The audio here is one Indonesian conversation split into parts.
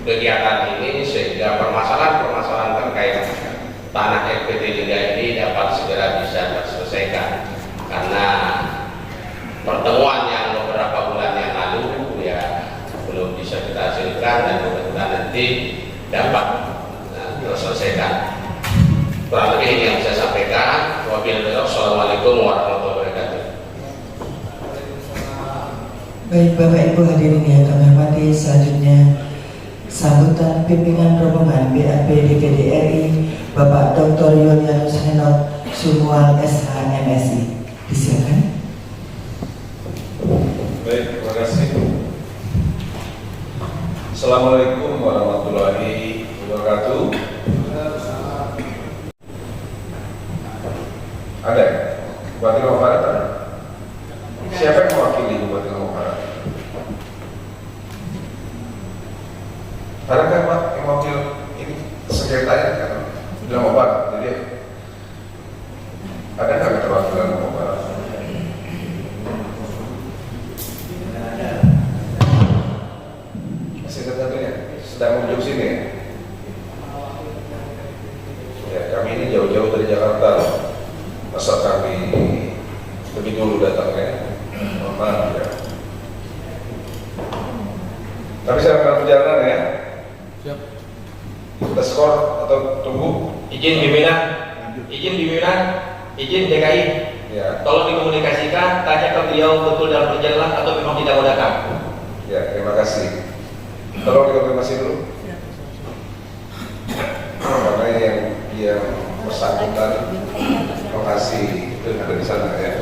kegiatan ini sehingga permasalahan-permasalahan terkait tanah RPT 3 ini dapat segera bisa terselesaikan. Karena pertemuan yang beberapa bulan yang lalu ya belum bisa kita hasilkan dan mudah-mudahan nanti dapat terselesaikan. Kurang lebih ini yang saya sampaikan. Wassalamualaikum warahmatullahi wabarakatuh. Baik Bapak Ibu hadirin yang kami hormati, selanjutnya sambutan pimpinan rombongan BAP DPD RI Bapak Dr. Yulianus Henok Sumual SH MSI. Disilakan. Baik, terima kasih. Assalamualaikum warahmatullahi wabarakatuh. Ada Bupati Lombok Barat ada? Siapa yang mewakili Bupati Lombok Barat? Ada kan Pak yang mewakil ini sekretariat kan di Lombok Barat? Jadi ada nggak keterwakilan Lombok Barat? Sekretariatnya sedang menuju sini ya? Ya, kami ini jauh-jauh dari Jakarta loh. Masa kami lebih dulu datangnya, mohon maaf ya. Tapi saya akan perjalanan ya. Siap. Kita skor atau tunggu? Izin pimpinan, izin DKI. Ya. Tolong dikomunikasikan, tanya ke beliau betul dalam perjalanan atau memang tidak mau datang. Ya, terima kasih. Tolong dikonfirmasi dulu. Karena yang bersangkutan lokasi itu ada di sana ya.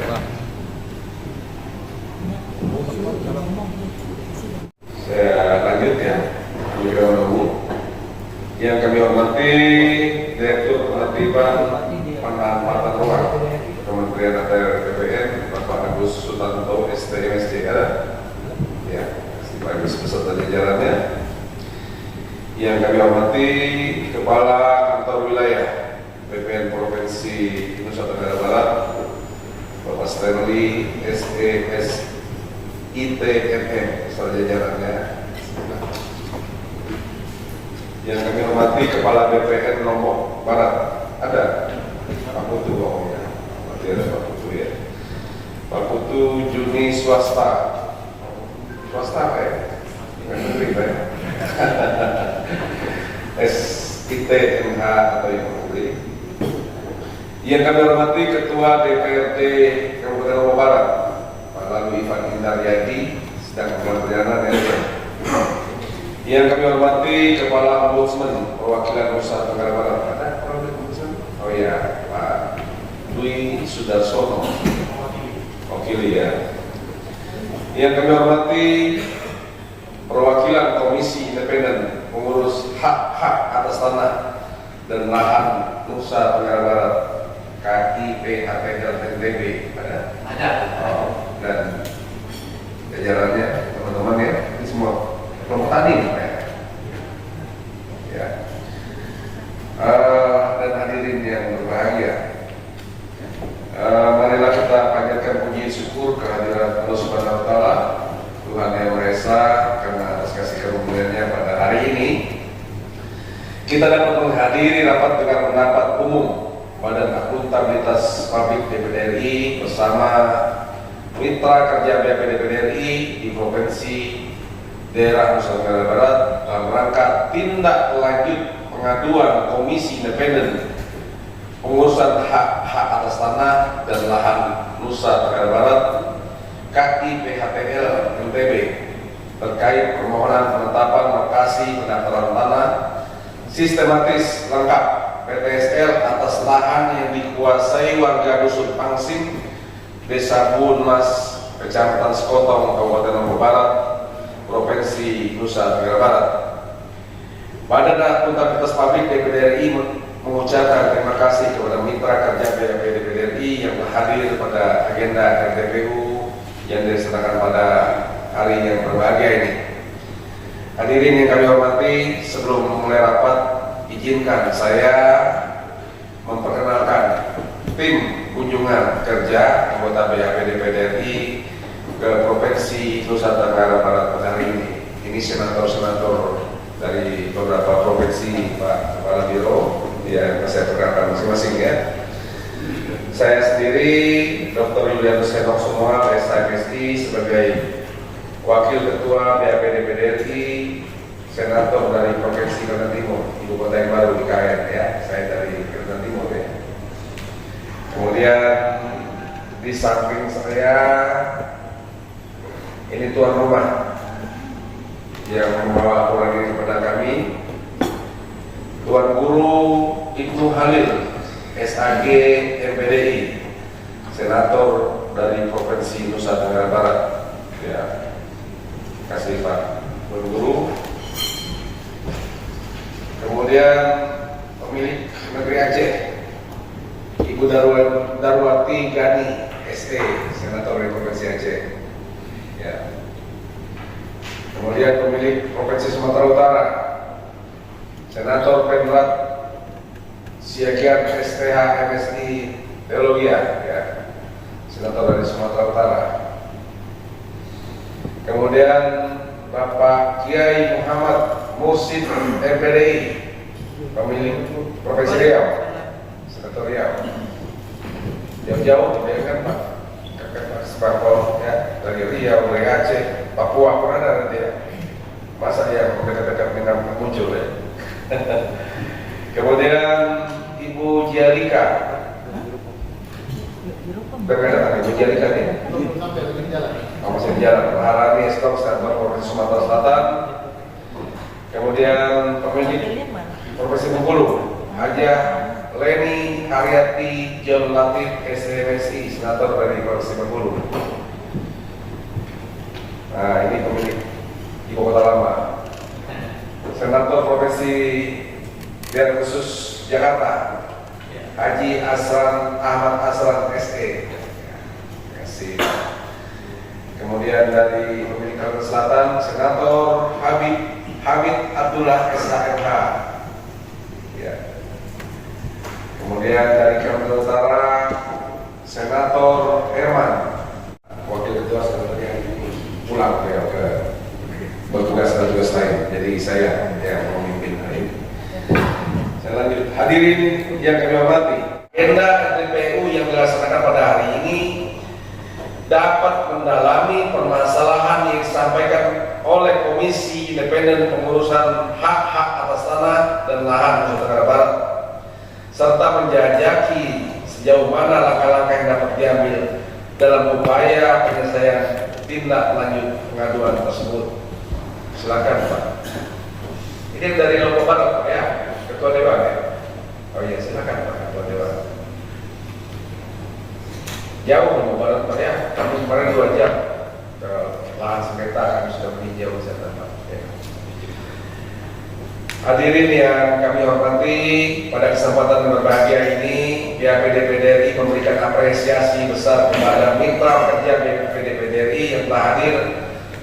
Saya lanjut ya. Yang kami hormati Direktur Penertiban Penempatan Ruang Kementerian ATR BPN Bapak Agus Sutanto STMSJ ada? Ya, Pak Agus beserta jajarannya. Yang kami hormati Kepala Kantor Wilayah BPN Provinsi Nusa Tenggara Barat Bapak Stanley SES ITMM beserta jajarannya. Yang kami hormati Kepala BPN Lombok Barat ada Pak Putu pokoknya. Berarti ada Pak Putu ya. Pak Putu Juni swasta ya, yang negeri ya. SITMH atau yang negeri. Yang kami hormati Ketua DPRD Kabupaten Lombok Barat Pak Lalu Ivan Indaryadi sedang perjalanan ya. Yang kami hormati Kepala Ombudsman Perwakilan Nusa Tenggara Barat ada orang Ombudsman? Oh ya, Pak Dwi Sudarsono wakili ya. Yang kami hormati perwakilan Komisi Independen Pengurus Hak-Hak Atas Tanah dan Lahan Nusa Tenggara Barat KIPHTL NTB ada? Ada. Oh, dan jajarannya teman-teman ya, ini semua kelompok tani ya. Dan hadirin yang berbahagia, marilah kita panjatkan puji syukur kehadiran Allah Subhanahu Wa Taala, Tuhan Yang Maha Esa, karena atas kasih karunia-Nya pada hari ini kita dapat menghadiri rapat dengan pendapat umum Badan Akuntabilitas Publik DPD RI bersama mitra kerja BAP DPD RI di Provinsi Daerah Nusa Tenggara Barat dalam rangka tindak lanjut pengaduan Komisi Independen Pengurusan Hak-Hak Atas Tanah dan Lahan Nusa Tenggara Barat KIPHTL NTB terkait permohonan penetapan lokasi pendaftaran tanah sistematis lengkap PTSL atas lahan yang dikuasai warga Dusun Pangsing, Desa Buun Mas, Kecamatan Sekotong, Kabupaten Lombok Barat, Provinsi Nusa Tenggara Barat. Badan Akuntabilitas Publik DPD RI mengucapkan terima kasih kepada mitra kerja BAP DPD RI yang hadir pada agenda RTPU yang dilaksanakan pada hari yang berbahagia ini. Hadirin yang kami hormati, sebelum memulai rapat, izinkan saya memperkenalkan tim kunjungan kerja anggota BAP DPD RI ke Provinsi Nusa Tenggara Barat pada hari ini. Ini senator-senator dari beberapa provinsi Pak Kepala Biro yang saya perkenalkan masing-masing ya. Saya sendiri Dr. Yulianus Henok Sumual, SMSI, sebagai Wakil Ketua BAP DPD RI, Senator dari Provinsi Kalimantan Timur, Ibu Kota yang baru IKN ya. Saya dari Kalimantan Timur ya. Kemudian di samping saya ini tuan rumah yang membawa laporan ini kepada kami, Tuan Guru Ibnu Halil, SAG MPDI, Senator dari Provinsi Nusa Tenggara Barat. Ya, terima kasih Pak Tuan Guru. Kemudian pemilik negeri Aceh, Ibu Darwati Gani, SE, Senator dari Provinsi Aceh. Ya. Kemudian pemilik Provinsi Sumatera Utara, Senator Pemlat Siagian STH MSI Teologia, ya, Senator dari Sumatera Utara. Kemudian Bapak Kiai Muhammad Mursid MPDI, pemilik Provinsi Riau, Senator Riau. Jauh-jauh ya kan Pak, kakak Sparkol ya, dari Riau, dari Aceh, Papua pun ada nanti ya. Masa yang dekat-dekat dengan muncul ya. Kemudian Ibu Jialika, berbeda Ibu Jialika nih. Masih di jalan. Maharani Estok, Senator Provinsi Sumatera Selatan. Kemudian pemilik Provinsi Bengkulu, Haja Leni Haryati John Latif SMSI, Senator dari Provinsi Bengkulu. Nah, ini pemilik Ibu Kota Lama, Senator Provinsi Daerah Khusus Jakarta, Haji Asran Ahmad Asran SE. Terima kasih. Kemudian dari pemilik Kalimantan Selatan, Senator Hamid Abdullah SHMH. Ya. Kemudian dari Kalimantan Utara, Senator Herman, Wakil Ketua Senator yang pulang ya, ke bertugas lain. Jadi saya yang memimpin hari ini. Saya lanjut. Hadirin yang kami hormati, agenda RPPU yang dilaksanakan pada hari ini dapat mendalami permasalahan yang disampaikan oleh Komisi Independen Pengurusan Hak-Hak Atas Tanah dan Lahan Nusa Tenggara Barat, serta menjajaki sejauh mana langkah-langkah yang dapat diambil dalam upaya penyelesaian tindak lanjut pengaduan tersebut. Silakan Pak. Ini dari Lombok Barat Pak ya, Ketua Dewan ya. Oh iya, silakan Pak Ketua Dewan. Jauh Lombok Barat Pak ya. Kami kemarin 2 jam ke lahan sengketa, kami sudah meninjau wisata Pak. Ya. Hadirin yang kami hormati, pada kesempatan berbahagia ini BAP DPD RI memberikan apresiasi besar kepada mitra kerja BAP DPD RI yang telah hadir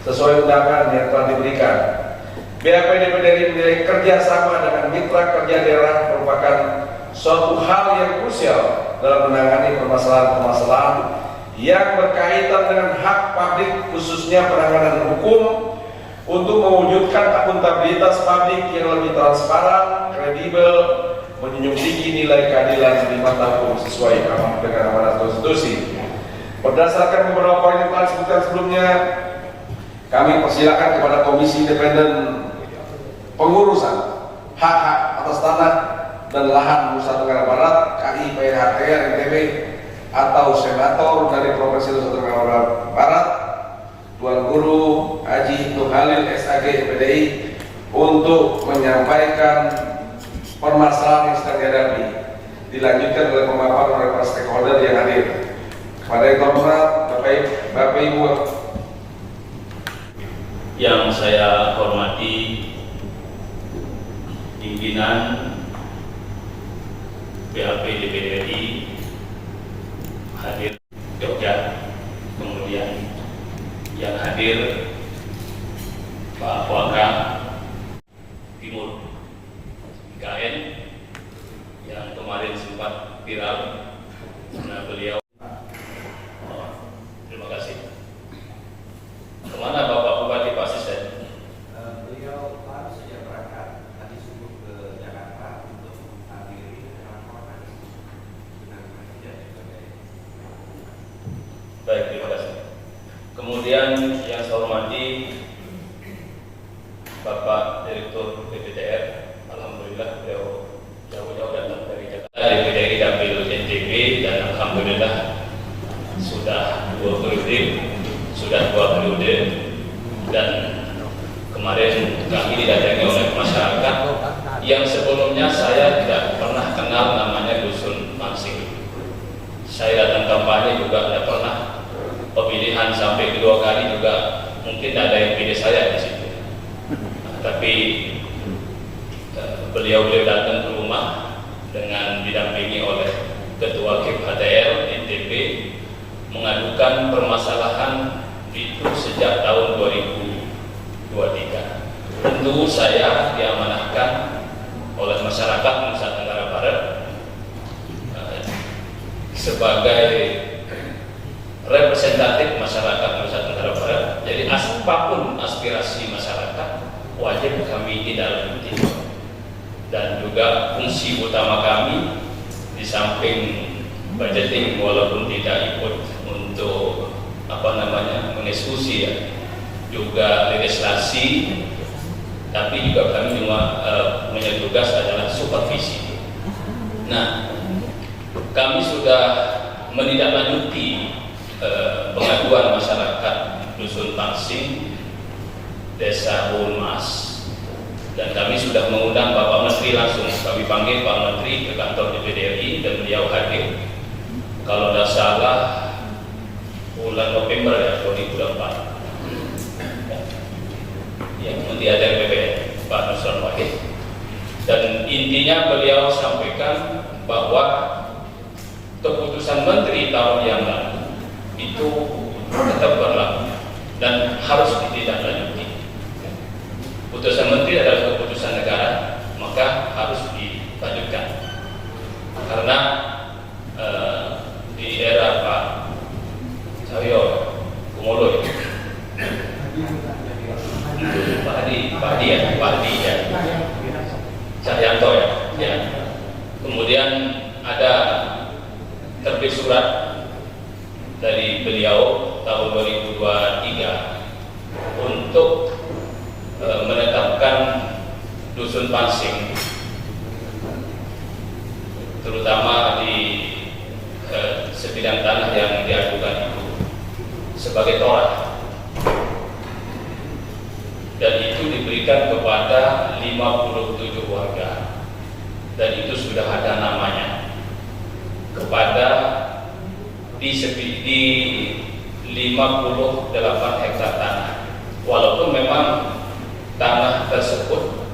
sesuai undangan yang telah diberikan. BAP DPD RI menilai kerjasama dengan mitra kerja daerah merupakan suatu hal yang krusial dalam menangani permasalahan-permasalahan yang berkaitan dengan hak publik, khususnya penanganan hukum, untuk mewujudkan akuntabilitas publik yang lebih transparan, kredibel, menjunjung tinggi nilai keadilan di mata hukum sesuai dengan amanat konstitusi. Berdasarkan beberapa poin yang telah disebutkan sebelumnya, kami persilakan kepada Komisi Independen Pengurusan Hak-Hak Atas Tanah dan Lahan Nusa Tenggara Barat (KIPHTR) NTB atau Senator dari Provinsi Nusa Tenggara Barat, Tuan Guru Haji Ibnu Halil SAG MPDI, untuk menyampaikan permasalahan yang sedang dihadapi, dilanjutkan oleh pemaparan oleh para stakeholder yang hadir. Kepada yang terhormat Bapak Ibu yang saya hormati, pimpinan BAP DPD RI hadir Jogja, kemudian yang hadir Pak Waka Timur IKN yang kemarin sempat viral karena beliau. Terima kasih. Kemana Bapak Bupati Pasisten? Beliau baru saja berangkat. Kemudian yang saya hormati Bapak Direktur DPDR, alhamdulillah beliau jauh-jauh datang dari Jakarta, DPDRI Dapil NTB, dan alhamdulillah sudah 2 periode, dan kemarin kami didatangi oleh masyarakat yang sebelumnya saya tidak pernah kenal namanya Dusun Pangsing. Saya datang kampanye juga tidak pernah, pemilihan sampai kedua kali juga mungkin ada yang pilih saya di situ. Tapi beliau datang ke rumah dengan didampingi oleh Ketua KIP HTR NTB, mengadukan permasalahan itu sejak tahun 2023. Tentu saya diamanahkan oleh masyarakat Nusa Tenggara Barat sebagai representatif masyarakat Nusa Tenggara Barat. Jadi apapun aspirasi masyarakat wajib kami tindak-lanjuti, dan juga fungsi utama kami di samping budgeting walaupun tidak ikut untuk mengeksekusi ya, juga legislasi, tapi juga kami punya tugas adalah supervisi. Nah, kami sudah menindaklanjuti pengaduan masyarakat Dusun Pangsing, Desa Bunmas, dan kami sudah mengundang Bapak Menteri langsung. Kami panggil Pak Menteri ke kantor DPDRI dan beliau hadir. Kalau tidak salah bulan November ya, 2024. Yang Menteri ada BPN Pak Nusron Wahid, dan intinya beliau sampaikan bahwa keputusan Menteri tahun yang lalu itu tetap berlaku dan harus ditindaklanjuti. Putusan Menteri adalah keputusan negara, maka harus dilanjutkan. Karena di era Pak Cahyo Kumolo, Pak Adi ya, Cahyanto ya. Kemudian ada terbit surat dari beliau tahun 2023 untuk menetapkan Dusun Pangsing, terutama di sebidang tanah yang diadukan itu sebagai torak, dan itu diberikan kepada 57 warga, dan itu sudah ada namanya kepada di 58 hektar tanah. Walaupun memang tanah tersebut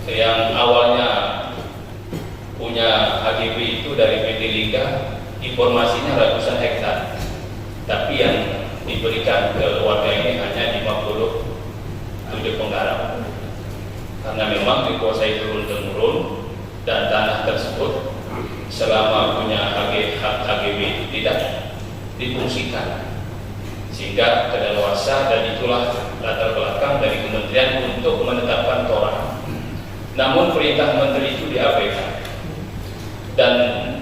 yang awalnya punya HGB itu dari PT Liga, informasinya ratusan hektar, tapi yang diberikan ke warga ini hanya 57 penggarap, karena memang dikuasai turun-temurun, dan tanah tersebut selama punya HGB itu tidak difungsikan sehingga kedaluarsa, dan itulah latar belakang dari kementerian untuk menetapkan torak. Namun perintah menteri itu diabaikan, dan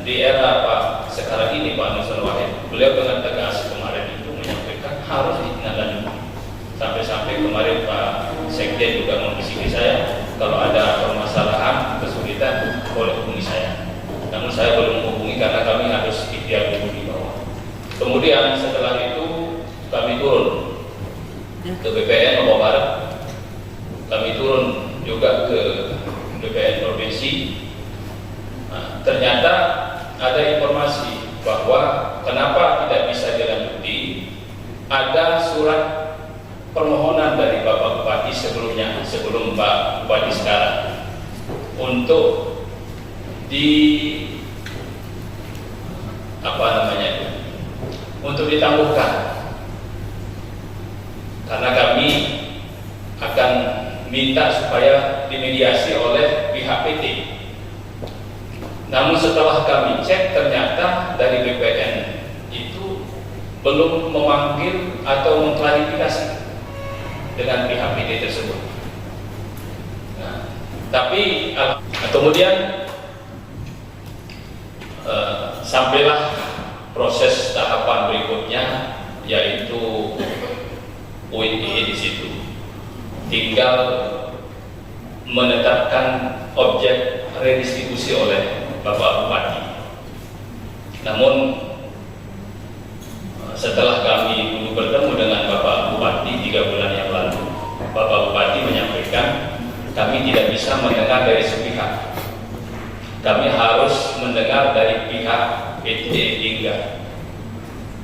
di era Pak sekarang ini Pak Nusron Wahid, beliau dengan tegas kemarin itu menyampaikan harus ditindaklanjuti. Sampai-sampai kemarin Pak Sekjen juga membisiki saya, kalau ada permasalahan kesulitan boleh hubungi saya. Namun saya belum menghubungi karena kami harus ikhtiar dulu di bawah. Kemudian setelah itu kami turun ke BPN Lombok Barat, kami turun juga ke BPN Provinsi. Nah, ternyata ada informasi bahwa kenapa tidak bisa dilanjuti, ada surat permohonan dari Bapak Bupati sebelumnya, sebelum Pak Bupati sekarang, untuk untuk ditangguhkan, karena kami akan minta supaya dimediasi oleh pihak PT. Namun setelah kami cek, ternyata dari BPN itu belum memanggil atau mengklarifikasi dengan pihak PT tersebut. Nah, tapi kemudian sampailah proses tahapan berikutnya, yaitu UII di situ. Tinggal menetapkan objek redistribusi oleh Bapak Bupati. Namun setelah kami dulu bertemu dengan Bapak Bupati 3 bulan yang lalu, Bapak Bupati menyampaikan kami tidak bisa mendengar dari sepihak. Kami harus mendengar dari pihak PT Lingga.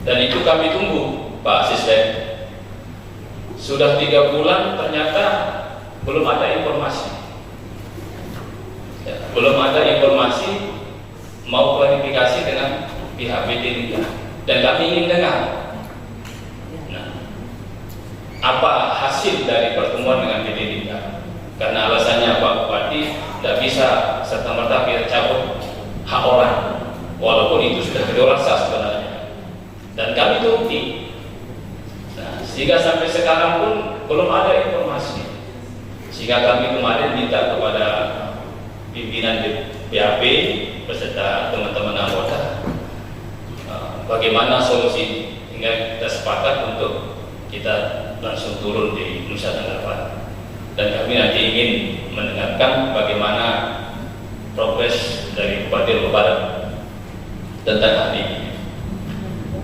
Dan itu kami tunggu, Pak Asisten. Sudah 3 bulan ternyata belum ada informasi. Belum ada informasi mau klarifikasi dengan pihak PT Lingga. Dan kami ingin dengar. Nah, apa hasil dari pertemuan dengan PT Lingga? Karena alasannya Pak Bupati tidak bisa serta-merta kita cabut hak orang, walaupun itu sudah kedewasa sebenarnya. Dan kami turuti. Nah, sehingga sampai sekarang pun belum ada informasi. Sehingga kami kemarin minta kepada pimpinan BAP beserta teman-teman anggota bagaimana solusi, hingga kita sepakat untuk kita langsung turun di Nusa Tenggara Barat. Dan kami nanti ingin mendengarkan bagaimana progres dari Bupati Lombok Barat tentang hal ini.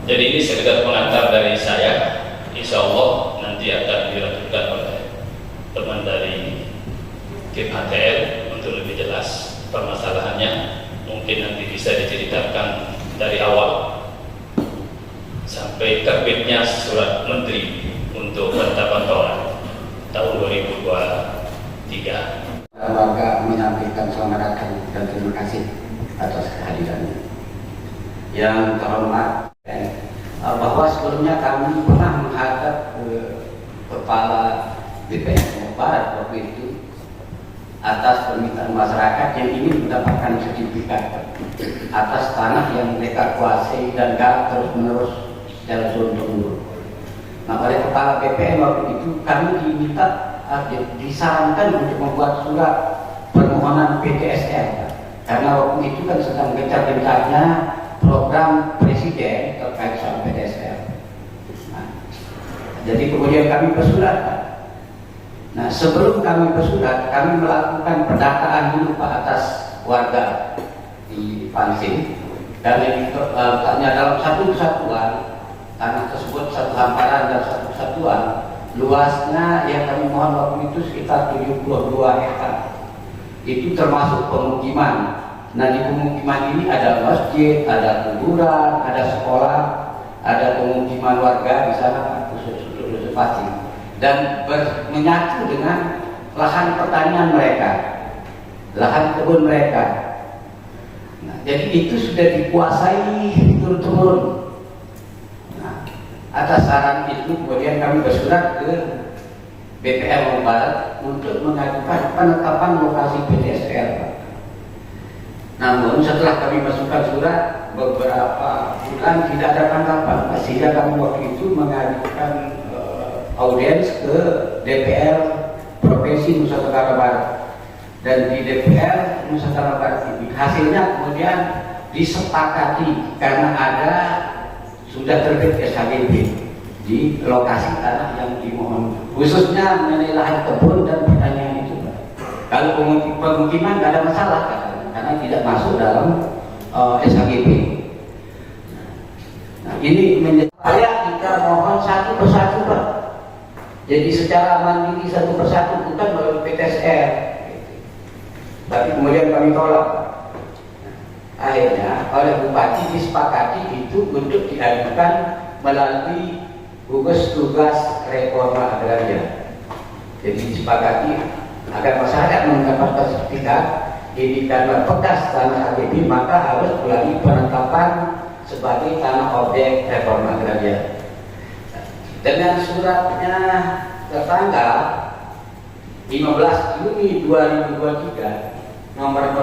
Jadi ini sekedar pengantar dari saya. Insya Allah nanti akan dilanjutkan oleh teman dari tim HTL untuk lebih jelas permasalahannya. Mungkin nanti bisa diceritakan dari awal sampai terbitnya surat menteri untuk penetapan toran tahun 2023. Warga menyampaikan selamat datang dan terima kasih atas kehadirannya. Yang terhormat, bahwa sebelumnya kami pernah menghadap kepala BPN Lombok Barat waktu itu atas permintaan masyarakat yang ingin mendapatkan sertifikat atas tanah yang mereka kuasai dan garap terus-menerus secara turun-temurun. Nah, oleh kepala BPN waktu itu kami diminta disarankan untuk membuat surat permohonan PTSL karena waktu itu kan sedang gencar-gencarnya program presiden terkait soal PTSL. Nah, jadi kemudian kami bersurat. Nah, sebelum kami bersurat, kami melakukan pendataan dulu Pak atas warga di Pansing. Dan letaknya dalam satu kesatuan, tanah tersebut satu hamparan dan satu kesatuan, luasnya yang kami mohon waktu itu sekitar 72 hektar. Itu termasuk pemukiman. Nah, di pemukiman ini ada masjid, ada kuburan, ada sekolah, ada pemukiman warga di sana khusus Pansing. Dan menyatu dengan lahan pertanian mereka, lahan kebun mereka. Nah, jadi itu sudah dikuasai turun-temurun. Nah, atas saran itu kemudian kami bersurat ke BPN Lombok Barat untuk mengajukan penetapan lokasi PTSL. Namun setelah kami masukkan surat, beberapa bulan tidak ada tanggapan, sehingga kami waktu itu mengajukan audiens ke DPR Provinsi Nusa Tenggara Barat. Dan di DPR Nusa Tenggara Barat ini hasilnya kemudian disepakati karena ada sudah terbit SHGB di lokasi tanah yang dimohon, khususnya mengenai lahan kebun dan pertanian itu. Kalau pemukiman tidak ada masalah karena tidak masuk dalam SHGB. Nah, ini menjadi kita mohon satu persatu Pak. Jadi secara mandiri satu persatu, bukan melalui PTSL. Tapi kemudian kami tolak. Akhirnya oleh Bupati disepakati itu untuk diajukan melalui gugus tugas reforma agraria. Jadi disepakati agar masyarakat mendapatkan sertifikat ini karena bekas tanah HGB maka harus melalui penetapan sebagai tanah objek reforma agraria. Dengan suratnya tertanggal 15 Juni 2023 nomor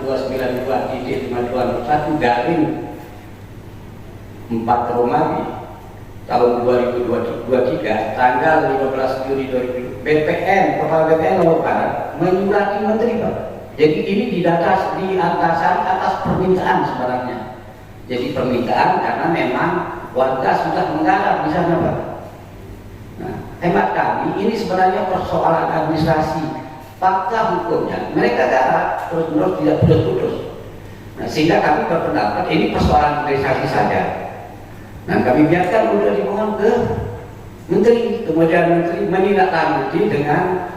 01-292-5201 garing 4 Romawi tahun 2023 tanggal 15 Juni 2000 BPN, Kepala BPN Lombok Barat menyurati Menteri Pak. Jadi ini di atas permintaan sebenarnya Jadi permintaan karena memang warga sudah menggarap di sana, Pak. Nah, hemat kami ini sebenarnya persoalan administrasi. Fakta hukumnya mereka garap terus-menerus tidak putus-putus. Nah, sehingga kami berpendapat ini persoalan administrasi saja. Nah, kami biarkan udah dimohon ke Menteri, kemudian Menteri menindaklanjuti dengan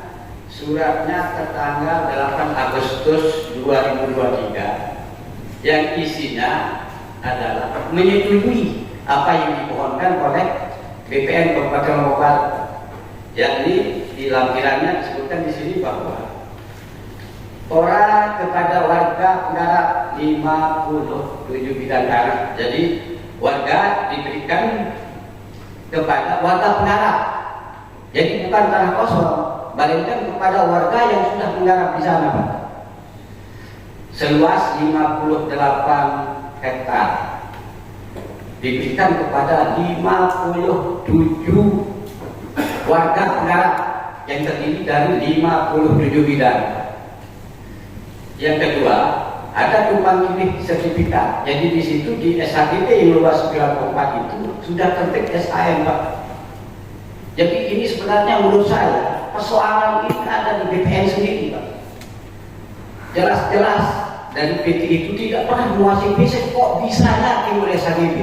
suratnya tertanggal 8 Agustus 2023 yang isinya adalah menyetujui apa yang dimohonkan oleh BPN Kabupaten Lombok Barat. Yakni di lampirannya disebutkan di sini bahwa orang kepada warga penggarap 57 bidang tanah. Jadi warga diberikan kepada warga penggarap. Jadi bukan tanah kosong, melainkan kepada warga yang sudah menggarap di sana, Pak. Seluas 58 hektar diberikan kepada 57 warga penggarap yang terdiri dari 57 bidang. Yang kedua, ada tumpang tindih sertifikat. Jadi di situ di SHDP yang luas 94 itu sudah tertib SAM, Pak. Jadi ini sebenarnya menurut saya persoalan ini ada di BPN sendiri, Pak. Jelas-jelas dari PT itu tidak pernah menguasai basic, kok bisa yakin oleh SHDP.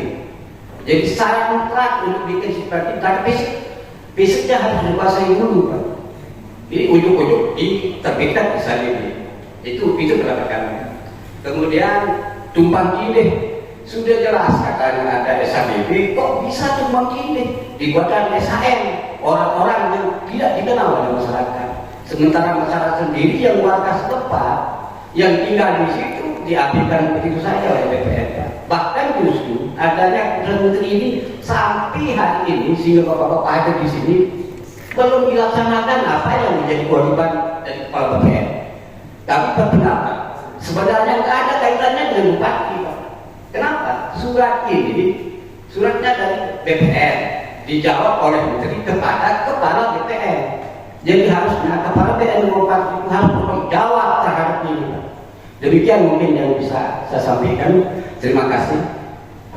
Jadi secara mutlak untuk bikin seperti karena basicnya harus dikuasai dulu, Pak. Jadi ujuk-ujuk diterbitkan SHDP. Itu pendapat kami. Kemudian tumpang tindih sudah jelas katanya ada SHDP, kok bisa tumpang tindih dibuatkan SHM orang-orang yang tidak dikenal oleh masyarakat. Sementara masyarakat sendiri yang warga setempat yang tinggal di situ diambilkan begitu saja oleh BPN. Bahkan justru adanya keputusan menteri ini sampai hari ini sehingga bapak-bapak ada di sini belum dilaksanakan apa yang menjadi kewajiban dari kepala BPN. Kami berpendapat sebenarnya nggak ada kaitannya dengan bupati, Pak. Kenapa? Surat ini suratnya dari BPN dijawab oleh menteri kepada kepala BPN. Jadi harusnya kepala BPN bupati itu harus bertanggung jawab terhadap ini, Pak. Demikian mungkin yang bisa saya sampaikan. Terima kasih.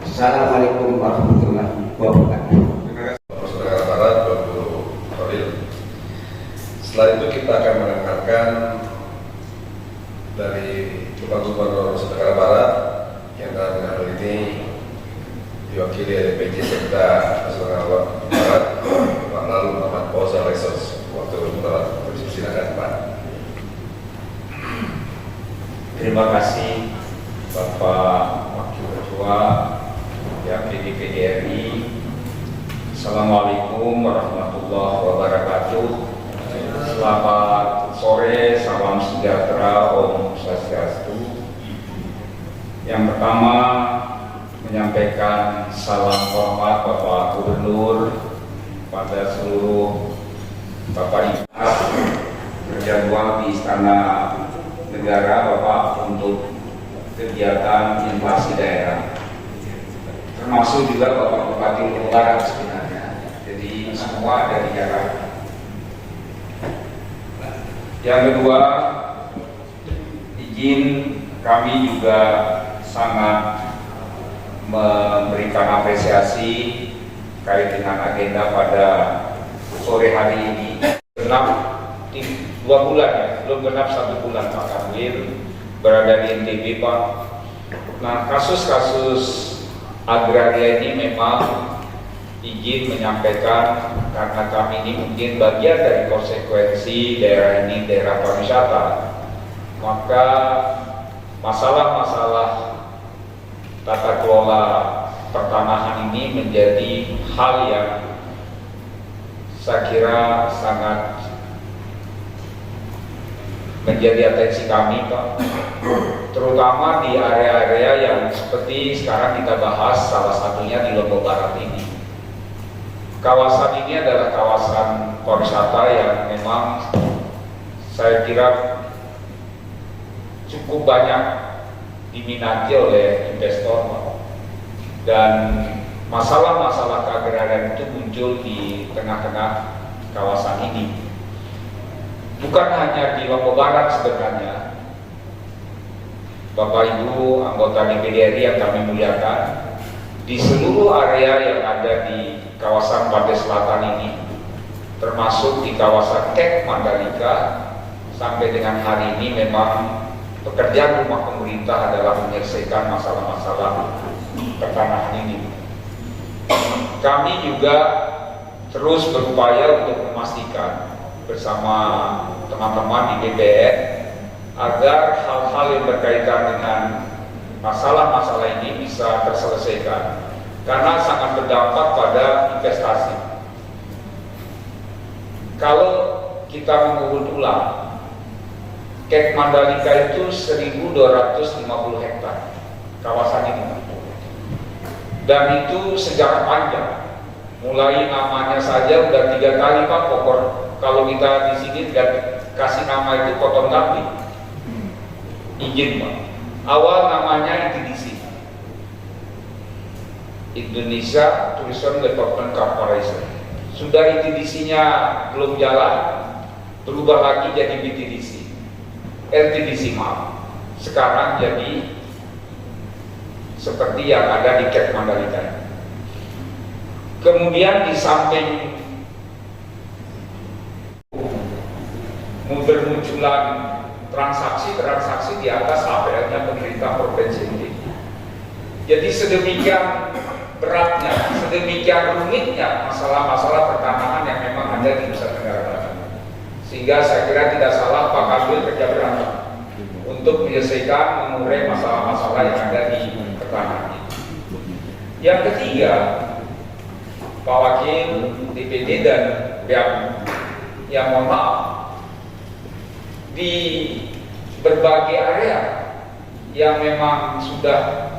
Assalamualaikum warahmatullahi wabarakatuh. Terima kasih Saudara Barat, Bapak Khalil. Setelah itu kita akan mendengarkan dari Bapak Gubernur Sumatera Barat yang dalam hal ini diwakili oleh PJ Sekda Sumatera Barat, Pak Lalu Muhammad Fauzan Resos. Waktu Barat berdiskusi, silakan Pak. Terima kasih Bapak Wakil Ketua PDPD RI. Assalamualaikum warahmatullahi wabarakatuh. Selamat sore, salam sejahtera, Om Swastiastu. Yang pertama menyampaikan salam hormat Bapak Gubernur pada seluruh Bapak Ibu berjadwal di Istana Negara Bapak untuk kegiatan inflasi daerah, termasuk juga Bapak Bupati Lombok Barat sebenarnya. Jadi semua ada di Jakarta. Yang kedua, izin kami juga sangat memberikan apresiasi kait dengan agenda pada sore hari ini. Genap 2 bulan ya, belum genap 1 bulan Pak Kamil berada di NTB, Pak. Nah, kasus-kasus agraria ini memang izin menyampaikan karena kami ini mungkin bagian dari konsekuensi daerah ini daerah pariwisata, maka masalah-masalah tata kelola pertanahan ini menjadi hal yang saya kira sangat menjadi atensi kami, Pak, terutama di area-area yang seperti sekarang kita bahas, salah satunya di Lombok Barat ini. Kawasan ini adalah kawasan pariwisata yang memang saya kira cukup banyak diminati oleh investor, Pak. Dan masalah-masalah keagrarian itu muncul di tengah-tengah kawasan ini. Bukan hanya di Lombok Barat sebenarnya, Bapak Ibu anggota DPD RI yang kami muliakan, di seluruh area yang ada di kawasan Pantai Selatan ini, termasuk di kawasan Kek Mandalika, sampai dengan hari ini memang pekerjaan rumah pemerintah adalah menyelesaikan masalah-masalah pertanahan ini. Kami juga terus berupaya untuk memastikan bersama teman-teman di DPR agar hal-hal yang berkaitan dengan masalah-masalah ini bisa terselesaikan, karena sangat berdampak pada investasi. Kalau kita mengurut ulang, Kek Mandalika itu 1.250 hektar kawasan ini, dan itu sejarah panjang. Mulai namanya saja udah 3 kali Pak Pokor. Kalau kita di sini kasih nama itu potong kambing, izin Pak. Awal namanya ITDC, Indonesia Tourism Development Corporation. Sudah ITDC-nya belum jalan, berubah lagi jadi BTDC, LTDC maaf. Sekarang jadi seperti yang ada di Kek Mandalika. Kemudian di samping bermunculan transaksi di atas APL-nya pemerintah provinsi ini. Jadi sedemikian beratnya, sedemikian rumitnya masalah-masalah pertanahan yang memang ada di Nusa Tenggara Barat. Sehingga saya kira tidak salah Pak Kanwil kerja berat untuk menyelesaikan, mengurai masalah-masalah yang ada di pertanahan ini. Yang ketiga, Pak Wakil DPD dan yang mohon maaf, di berbagai area yang memang sudah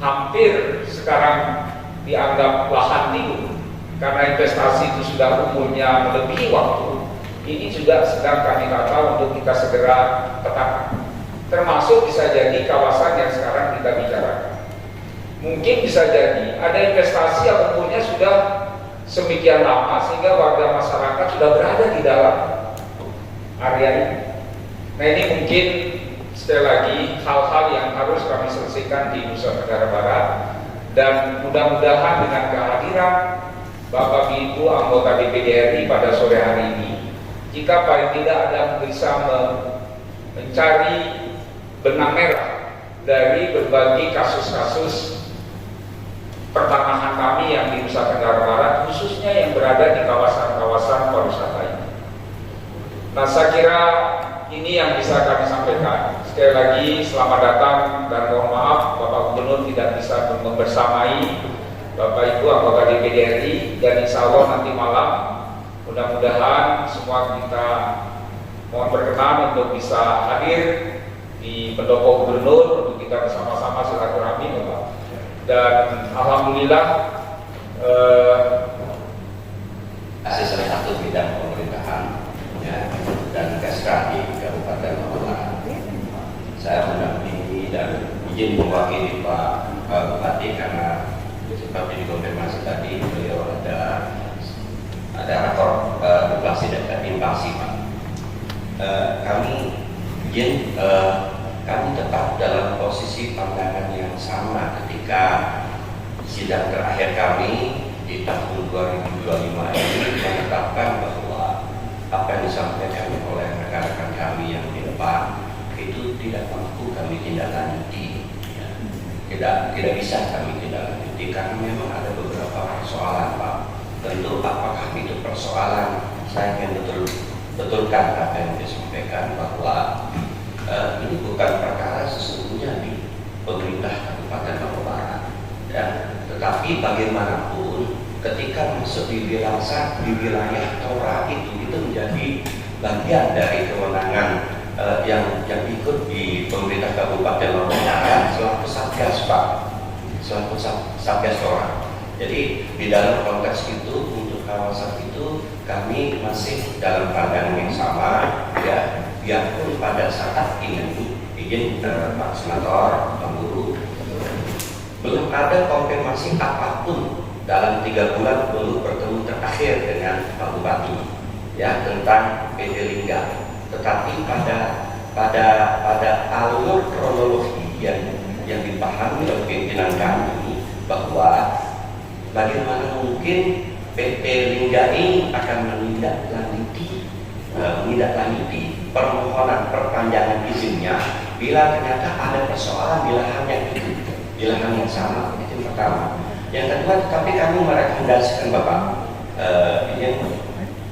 hampir sekarang dianggap lahan tidur karena investasi itu sudah umurnya melebihi waktu, ini juga sedang kami tata untuk kita segera petakan. Termasuk bisa jadi kawasan yang sekarang kita bicarakan. Mungkin bisa jadi ada investasi yang umurnya sudah semikian lama sehingga warga masyarakat sudah berada di dalam area ini. Nah, ini mungkin sekali lagi hal-hal yang harus kami selesaikan di Nusa Tenggara Barat, dan mudah-mudahan dengan kehadiran Bapak Ibu anggota DPD RI pada sore hari ini, jika paling tidak ada bisa mencari benang merah dari berbagai kasus-kasus pertanahan kami yang di Nusa Tenggara Barat, khususnya yang berada di kawasan-kawasan pariwisata ini. Nah, saya kira ini yang bisa kami sampaikan. Sekali lagi selamat datang dan mohon maaf Bapak Gubernur tidak bisa membersamai Bapak Ibu anggota DPD RI, dan insya Allah nanti malam mudah-mudahan semua kita mohon berkenan untuk bisa hadir di pendopo Gubernur untuk kita bersama-sama silaturahmi Bapak. Dan alhamdulillah salah satu bidang pemerintahan ya, dan KSK di Kabupaten Lombok. Saya mendampingi dan izin mewakili Pak Bupati karena seperti dikonfirmasi tadi beliau ada rapor inflasi dan inflasi Pak. Kami izin kami tetap dalam posisi pandangan yang sama ketika sidang terakhir kami di tahun 2025 ini menetapkan bahwa apa yang disampaikan oleh rekan-rekan kami yang di depan itu tidak mampu kami tindak lanjuti, ya. Tidak bisa kami tindak lanjuti karena memang ada beberapa persoalan Pak. Tentu apakah itu persoalan, saya ingin betulkan apa yang disampaikan bahwa ini bukan perkara sesungguhnya di pemerintah Kabupaten Lombok Barat, ya. Tetapi bagaimanapun ketika masuk di wilayah Tora itu menjadi bagian dari kewenangan yang ikut di pemerintah Kabupaten Lombok Barat selaku Satgas Pak, selaku Satgas Tora. Jadi di dalam konteks itu untuk kawasan itu kami masih dalam pandangan yang sama, ya. Biarpun pada saat ini izin Pak Senator, Pak Guru, belum ada konfirmasi apapun dalam 3 bulan belum bertemu terakhir dengan Pak Bupati, ya, tentang PT Lingga. Tetapi pada alur kronologi yang dipahami oleh pimpinan kami bahwa bagaimana mungkin PT Lingga ini akan menindaklanjuti permohonan perpanjangan izinnya bila ternyata ada persoalan di lahan yang sama. Itu yang pertama. Yang kedua, tetapi kami merekomendasikan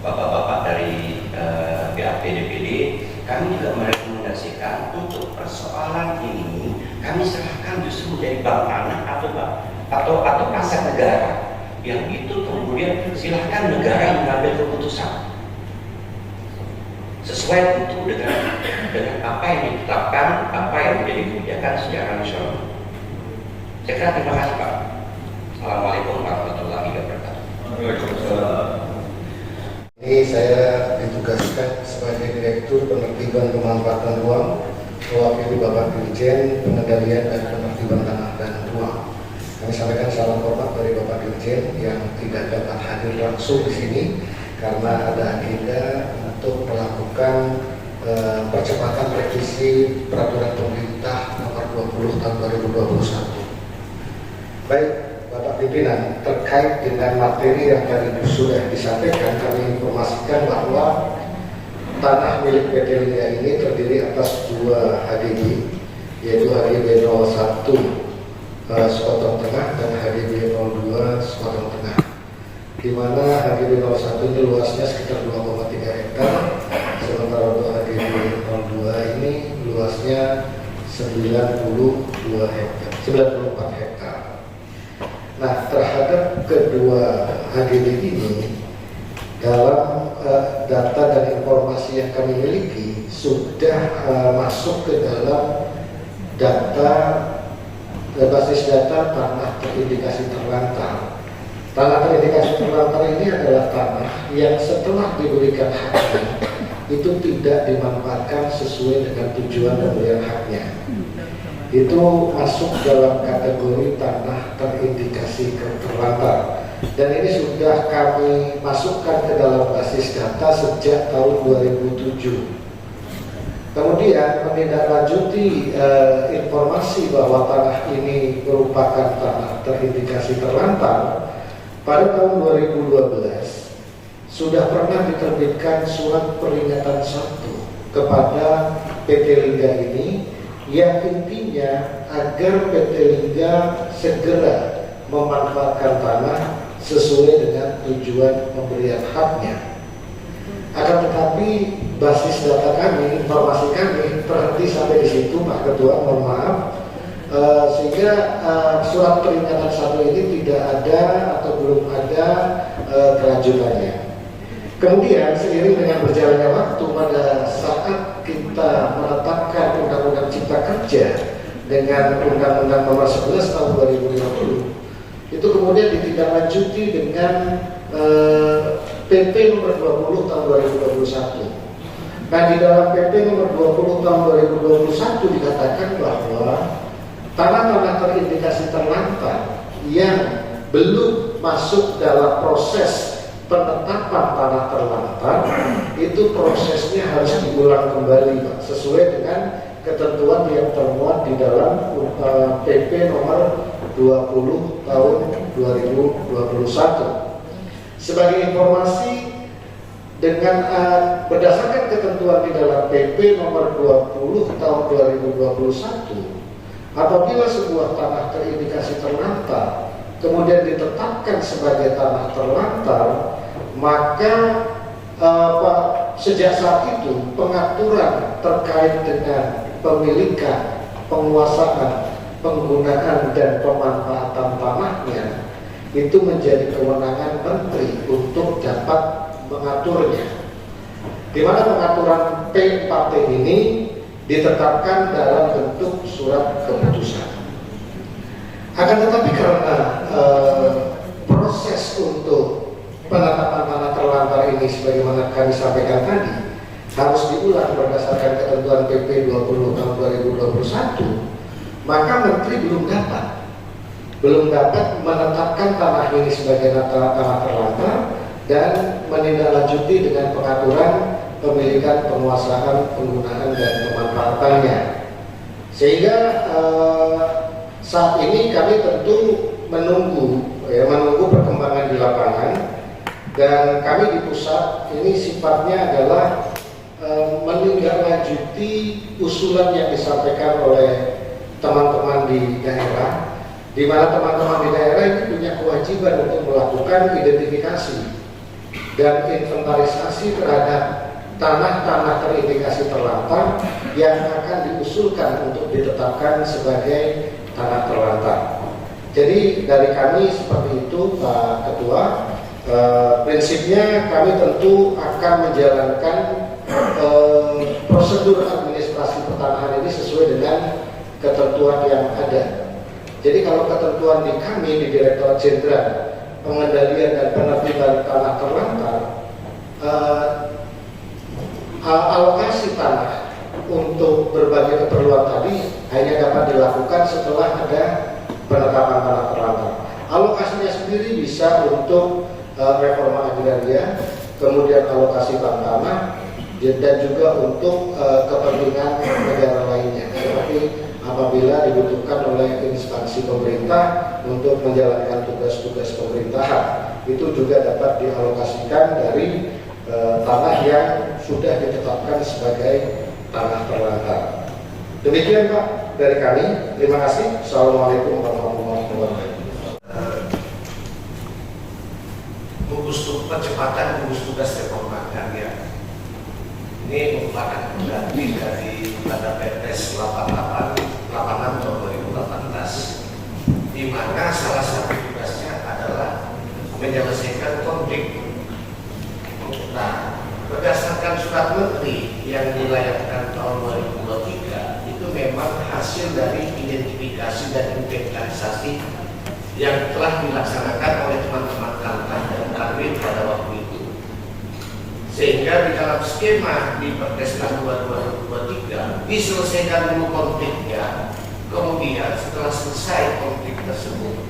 Bapak-bapak dari BAPDPD, kami juga merekomendasikan untuk persoalan ini kami serahkan justru dari bank tanah atau aset negara. Yang itu kemudian silahkan negara mengambil keputusan sesuai itu dengan apa yang ditetapkan, apa yang menjadi kebijakan secara nasional. Saya kira terima kasih Pak. Assalamualaikum warahmatullahi wabarakatuh. Ini saya ditugaskan sebagai Direktur Penertiban Pemanfaatan Ruang, mewakili Bapak Dirjen Pengendalian dan Penertiban Tanah dan Ruang. Kami sampaikan salam hormat dari Bapak Dirjen yang tidak dapat hadir langsung di sini karena ada agenda untuk melakukan percepatan revisi Peraturan Pemerintah Nomor 20 Tahun 2021. Baik, Bapak Pimpinan, terkait dengan materi yang tadi sudah disampaikan, kami informasikan bahwa tanah milik PT Lingga ini terdiri atas 2 HDB, yaitu HDB 01 Sekotong Tengah dan HDB 02 Sekotong Tengah, di mana HDB 01 ini luasnya sekitar 2,3 hektar, sementara untuk HDB 02 ini luasnya 94 hektar. Nah, terhadap kedua HDB ini, dalam data dan informasi yang kami miliki sudah masuk ke dalam data basis data tanah terindikasi terlantar. Tanah terindikasi terlantar ini adalah tanah yang setelah diberikan haknya itu tidak dimanfaatkan sesuai dengan tujuan pemberian haknya. Itu masuk dalam kategori tanah terindikasi terlantar, dan ini sudah kami masukkan ke dalam basis data sejak tahun 2007. Kemudian menindaklanjuti informasi bahwa tanah ini merupakan tanah terindikasi terlantar, pada tahun 2012 sudah pernah diterbitkan surat peringatan 1 kepada PT Lingga ini, yang intinya agar PT Lingga segera memanfaatkan tanah sesuai dengan tujuan pemberian haknya. Akan tetapi basis data kami, informasi kami terhenti sampai di situ, Pak Ketua, mohon maaf, sehingga surat peringatan 1 ini tidak ada atau belum ada kelanjutannya. Kemudian seiring dengan berjalannya waktu, pada saat kita menetapkan Undang-Undang Cipta Kerja dengan Undang-Undang Nomor 11 Tahun 2050, itu kemudian ditindaklanjuti dengan PP Nomor 20 Tahun 2021. Nah, di dalam PP Nomor 20 Tahun 2021 dikatakan bahwa tanah-tanah terindikasi terlantar yang belum masuk dalam proses penetapan tanah terlantar itu prosesnya harus diulang kembali, Pak, sesuai dengan ketentuan yang termuat di dalam PP Nomor 20 Tahun 2021. Sebagai informasi, dengan berdasarkan ketentuan di dalam PP Nomor 20 Tahun 2021, apabila sebuah tanah terindikasi terlantar kemudian ditetapkan sebagai tanah terlantar, maka sejak saat itu pengaturan terkait dengan pemilikan, penguasaan, penggunaan dan pemanfaatan tanahnya itu menjadi kewenangan Menteri untuk dapat mengaturnya, di mana pengaturan P4T ini ditetapkan dalam bentuk surat keputusan. Akan tetapi karena proses untuk penetapan tanah terlantar ini sebagaimana kami sampaikan tadi harus diulang berdasarkan ketentuan PP 20 Tahun 2021, maka Menteri belum dapat menetapkan tanah ini sebagai tanah terlantar dan menindaklanjuti dengan pengaturan pemilikan, penguasaan, penggunaan dan pemanfaatannya. Sehingga saat ini kami tentu menunggu perkembangan di lapangan, dan kami di pusat ini sifatnya adalah menindaklanjuti usulan yang disampaikan oleh teman-teman di daerah, di mana teman-teman di daerah ini punya kewajiban untuk melakukan identifikasi dan inventarisasi terhadap tanah-tanah terindikasi terlantar yang akan diusulkan untuk ditetapkan sebagai tanah terlantar. Jadi dari kami seperti itu, Pak Ketua. Prinsipnya kami tentu akan menjalankan prosedur administrasi pertanahan ini sesuai dengan ketentuan yang ada. Jadi kalau ketentuan di kami di Direktorat Jenderal Pengendalian dan Penertiban Tanah Terlantar, alokasi tanah untuk berbagai keperluan tadi hanya dapat dilakukan setelah ada penetapan tanah terlantar. Alokasinya sendiri bisa untuk reforma agraria, kemudian alokasi bank tanah, dan juga untuk kepentingan negara lainnya, seperti apabila dibutuhkan oleh instansi pemerintah untuk menjalankan tugas-tugas pemerintahan, itu juga dapat dialokasikan dari tanah yang sudah ditetapkan sebagai tanah terlantar. Demikian Pak dari kami. Terima kasih. Assalamualaikum warahmatullahi wabarakatuh. Percepatan gugus tugas reforma agraria ini merupakan pengganti dari pada Perpres 86 tahun 2018, di mana salah satu tugasnya adalah menyelesaikan konflik. Nah, berdasarkan surat menteri yang dilayangkan tahun 2023, itu memang hasil dari identifikasi dan inventarisasi yang telah dilaksanakan oleh teman-teman Kaltah dan Kanwil pada waktu itu. Sehingga di dalam skema di Perpres 2023 diselesaikan dulu konfliknya, kemudian setelah selesai konflik tersebut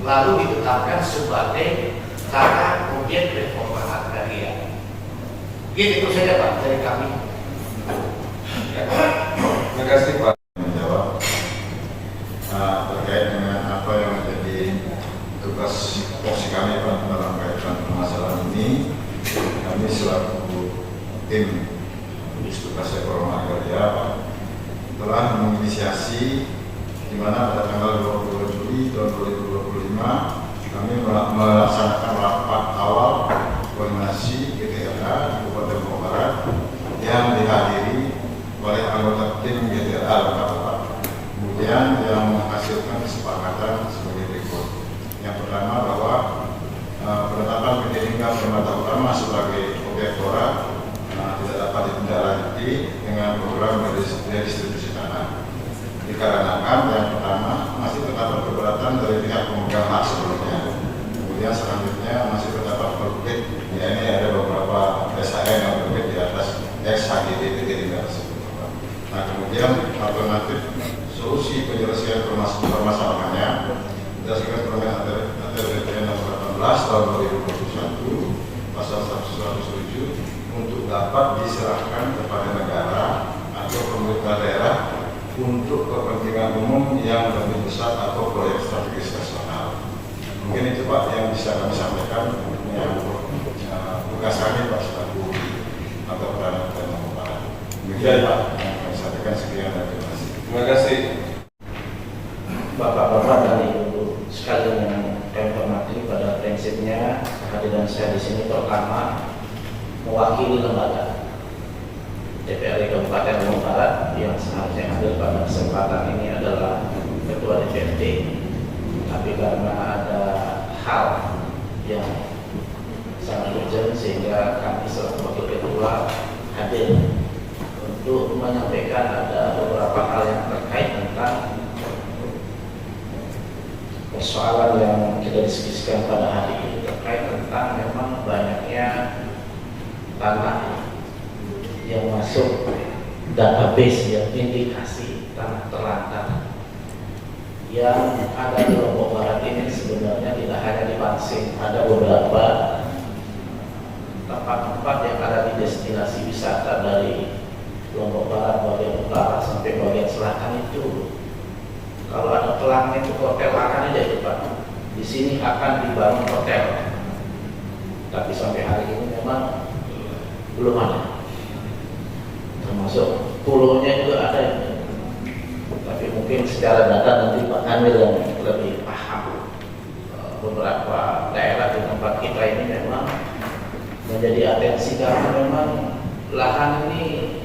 lalu ditetapkan sebagai tanah objek reforma agraria. Gitu saja Pak dari kami. Terima kasih Pak. Menjawab terkait dengan apa yang menjadi tugas fokus kami Pak dalam kaitan permasalahan ini. Kami selaku tim gugus tugas reforma agraria Pak telah menginisiasi di mana pada tanggal 22 Juli tahun 2025 kami melaksanakan rapat awal koordinasi GTRA di Kabupaten Bogor Barat yang dihadiri oleh anggota tim GTRA Bapak. Kemudian yang menghasilkan kesepakatan sebagai berikut. Yang pertama bahwa penetapan PT Lingga Permata Utama sebagai objek KORA tidak dapat ditindaklanjuti dengan program redistribusi tanah. Dikarenakan yang pertama masih terdapat keberatan dari pihak pemegang hak sebelumnya. Kemudian selanjutnya masih terdapat konflik. Ya, ini ada beberapa SHM yang berbeda di atas SHGD PT Lingga tersebut. Nah, kemudian alternatif solusi penyelesaian permasalahannya berdasarkan permen ATR nomor 18 tahun 2021 pasal 107 untuk dapat diserahkan kepada negara atau pemerintah daerah untuk kepentingan umum yang lebih besar atau proyek strategis nasional. Mungkin itu Pak yang bisa kami sampaikan yang tugas kami Pak selaku atau peranan dan pengembangan. Demikian Pak yang kami sampaikan. Sekian dan terima kasih. Terima kasih. Bapak-bapak dan ibu sekalian yang kami hormati, pada prinsipnya kehadiran saya di sini pertama mewakili lembaga DPRD Kabupaten Bogor Barat yang seharusnya hadir pada kesempatan ini adalah Ketua DPRD, tapi karena ada hal yang sangat urgent sehingga kami selaku Wakil Ketua hadir untuk menyampaikan ada beberapa hal yang terkait tentang persoalan yang kita diskusikan pada hari ini, terkait tentang memang banyaknya tanah yang masuk database yang indikasi tanah terlantar yang ada di Lombok Barat ini. Sebenarnya tidak hanya di Pansing, ada beberapa tempat-tempat yang ada di destinasi wisata dari Lombok Barat bagian utara sampai bagian selatan itu pertelakan aja itu Pak. Di sini akan dibangun hotel. Tapi sampai hari ini memang belum ada. Termasuk pulaunya juga ada. Tapi mungkin secara data nanti Pak Kamil yang lebih paham. Beberapa daerah di tempat kita ini memang menjadi atensi karena memang lahan ini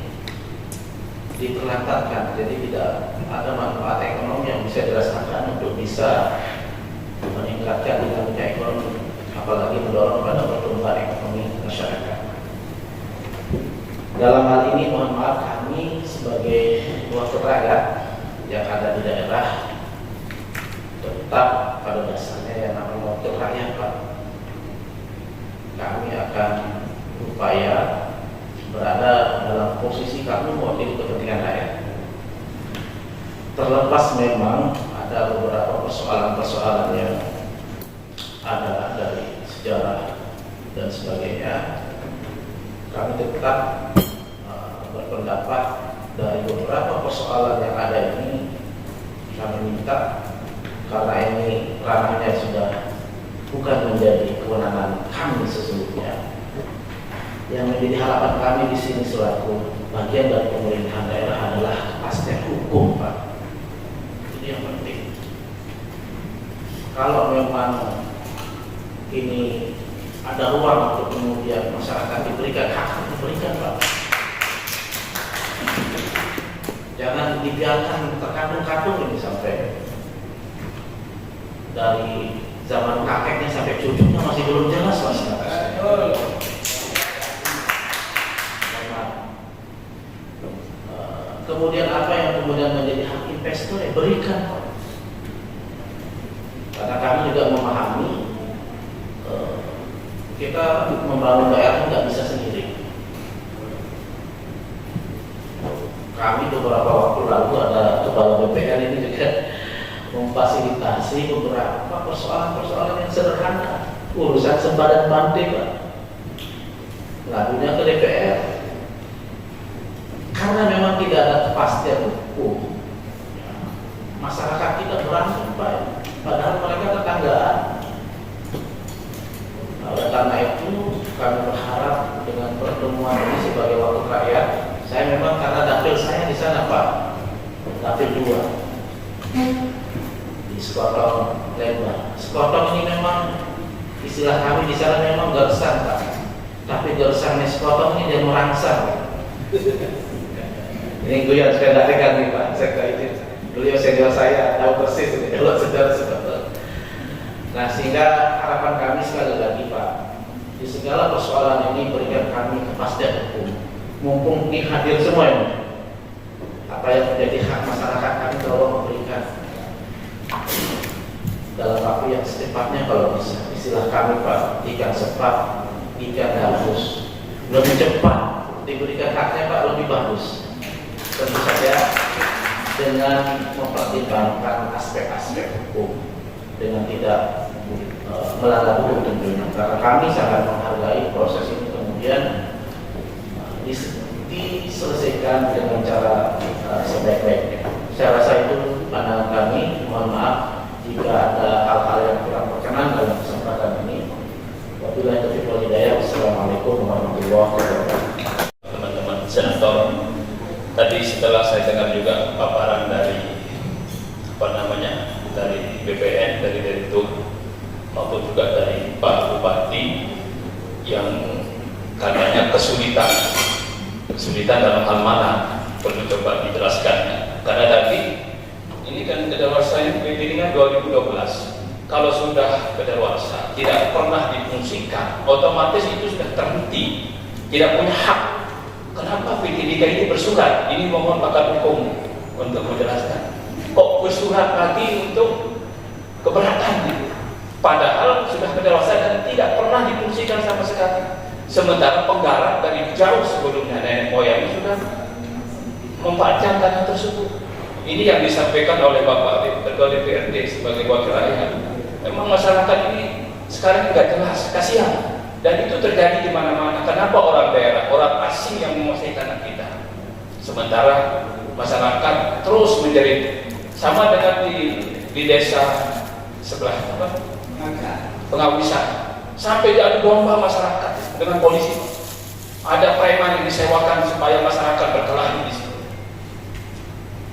diterlantarkan, jadi tidak ada manfaat ekonomi yang bisa dirasakan untuk bisa meningkatkan dinamika ekonomi, apalagi mendorong pada pertumbuhan ekonomi masyarakat. Dalam hal ini mohon maaf, kami sebagai wakil rakyat yang ada di daerah tetap pada dasarnya yang namanya wakil rakyat Pak. Kami akan berupaya berada dalam posisi kami mewakili kepentingan rakyat. Terlepas memang ada beberapa persoalan-persoalan yang ada dari sejarah dan sebagainya, kami tetap berpendapat dari beberapa persoalan yang ada ini kami minta, karena ini ranahnya sudah bukan menjadi kewenangan kami sesungguhnya. Yang menjadi harapan kami di sini selaku bagian dari pemerintahan daerah adalah kepastian hukum Pak. Ini yang penting. Kalau memang ini ada ruang untuk kemudian masyarakat diberikan hak, diberikan Pak. Jangan dibiarkan terkadung-kadung ini sampai dari zaman kakeknya sampai cucunya masih belum jelas Pak. Kemudian apa yang kemudian menjadi hak investor ya berikan Pak. Karena kami juga memahami kita membangun daerah nggak bisa sendiri. Kami beberapa waktu lalu ada kepala BPR ini juga memfasilitasi beberapa persoalan-persoalan yang sederhana, urusan sempadan pantai Pak. Lalunya ke DPR. Karena memang tidak ada kepastian hukum, masyarakat kita berantem Pak, padahal mereka tetanggaan. Oleh karena itu kami berharap dengan pertemuan ini sebagai wakil rakyat, saya memang karena dapil saya di sana Pak, dapil 2 di Sekotong Lembang. Sekotong ini memang istilah kami di sana memang gersang Pak, tapi gersangnya Sekotong ini dia merangsang. Ini gue yang sudah datangkan nih Pak, saya izin. Beliau senior saya, tahu persis ini kalau saudara sebetulnya. Nah sehingga harapan kami sekali lagi Pak, di segala persoalan ini berikan kami kepastian hukum. Mumpung ini hadir semua ini, apa yang menjadi hak masyarakat kami tolong memberikan dalam waktu yang secepatnya kalau bisa. Istilah kami Pak, ikan cepat, ikan halus. Lebih cepat diberikan haknya Pak, lebih bagus. Tentu saja dengan mempertimbangkan aspek-aspek hukum, dengan tidak melanggar hukum tentunya. Karena kami sangat menghargai proses ini kemudian diselesaikan dengan cara sebaik-baiknya. Saya rasa itu pandangan kami. Mohon maaf jika ada hal-hal yang kurang berkenan dalam kesempatan ini. Wabillahi taufiq wal hidayah. Wassalamualaikum warahmatullahi wabarakatuh. Teman-teman senator, tadi setelah saya dengar juga paparan dari dari BPN, dari Direktur maupun juga dari Pak Bupati yang katanya kesulitan dalam hal mana, perlu coba dijelaskannya. Karena tadi ini kan kedaluarsaan Filipina 2012. Kalau sudah kedaluarsa tidak pernah difungsikan, otomatis itu sudah terhenti, tidak punya hak. Kenapa PT Liga ini bersurat? Ini mohon pakar hukum untuk menjelaskan. Kok bersurat lagi untuk keberatan? Padahal sudah kedaluarsa dan tidak pernah difungsikan sama sekali. Sementara penggarap dari jauh sebelumnya nenek moyang sudah memajang tanah tersebut. Ini yang disampaikan oleh Bapak Ketua DPRD sebagai wakil rakyat. Memang masyarakat ini sekarang tidak jelas, kasihan. Dan itu terjadi di mana-mana. Kenapa orang daerah, orang asing yang menguasai tanah kita? Sementara masyarakat terus menjerit. Sama dengan di di desa sebelah apa? Pengawisan, sampai diadu domba masyarakat dengan polisi. Ada preman yang disewakan supaya masyarakat berkelahi di situ.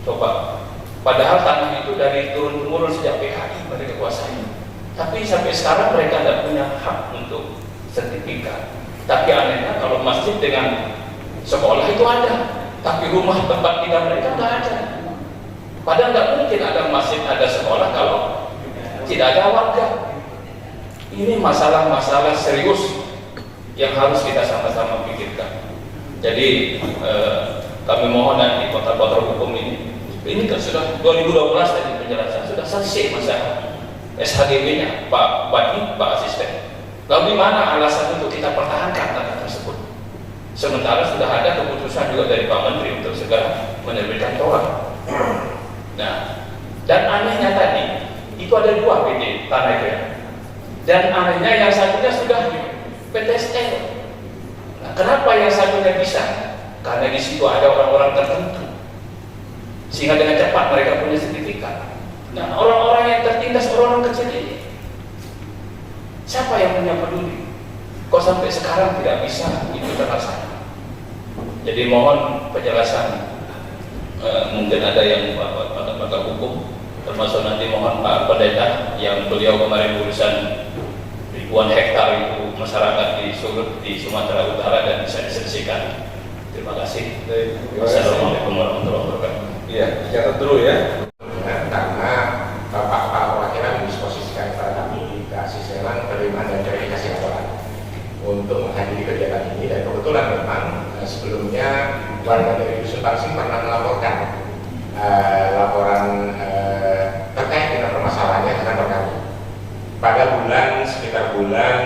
Coba, padahal tanah itu dari turun-temurun sejak PKI mereka kuasai. Tapi sampai sekarang mereka tidak punya hak untuk sertifikat. Tapi anehnya kalau masjid dengan sekolah itu ada, tapi rumah tempat tinggal mereka nggak ada. Padahal nggak mungkin ada masjid, ada sekolah kalau tidak ada warga. Ini masalah-masalah serius yang harus kita sama-sama pikirkan. Jadi kami mohon nanti kota-kota hukum ini kan sudah 2012 tadi penjelasan, sudah selesai masalah SHGB-nya, Pak Badi, Pak Asisten. Lalu di mana alasan untuk kita pertahankan tanah tersebut? Sementara sudah ada keputusan juga dari Pak Menteri untuk segera menerbitkan TOA. Nah, dan anehnya tadi itu ada 2 PT tanah itu ya. Dan anehnya yang satunya sudah PTSL. Nah, kenapa yang satunya bisa? Karena di situ ada orang-orang tertentu, sehingga dengan cepat mereka punya sertifikat. Nah, orang-orang yang tertindas, orang-orang kecil ini, siapa yang punya peduli? Kok sampai sekarang tidak bisa itu terlaksana? Jadi mohon penjelasan. Mungkin ada yang pakar hukum, termasuk nanti mohon Pak Pendeta yang beliau kemarin urusan ribuan hektar itu masyarakat di Sumatera Utara dan bisa diselesaikan. Terima kasih. Wassalamualaikum warahmatullahi wabarakatuh. Iya, catat dulu ya. Karena Pak Perwakilan mendisposisikan kepada kami di Kasih Selang penerimaan dan verifikasi laporan untuk menghadiri kegiatan ini, dan kebetulan memang sebelumnya warga dari Dusun Pangsing pernah melaporkan laporan terkait dengan permasalahannya ke kantor kami pada sekitar bulan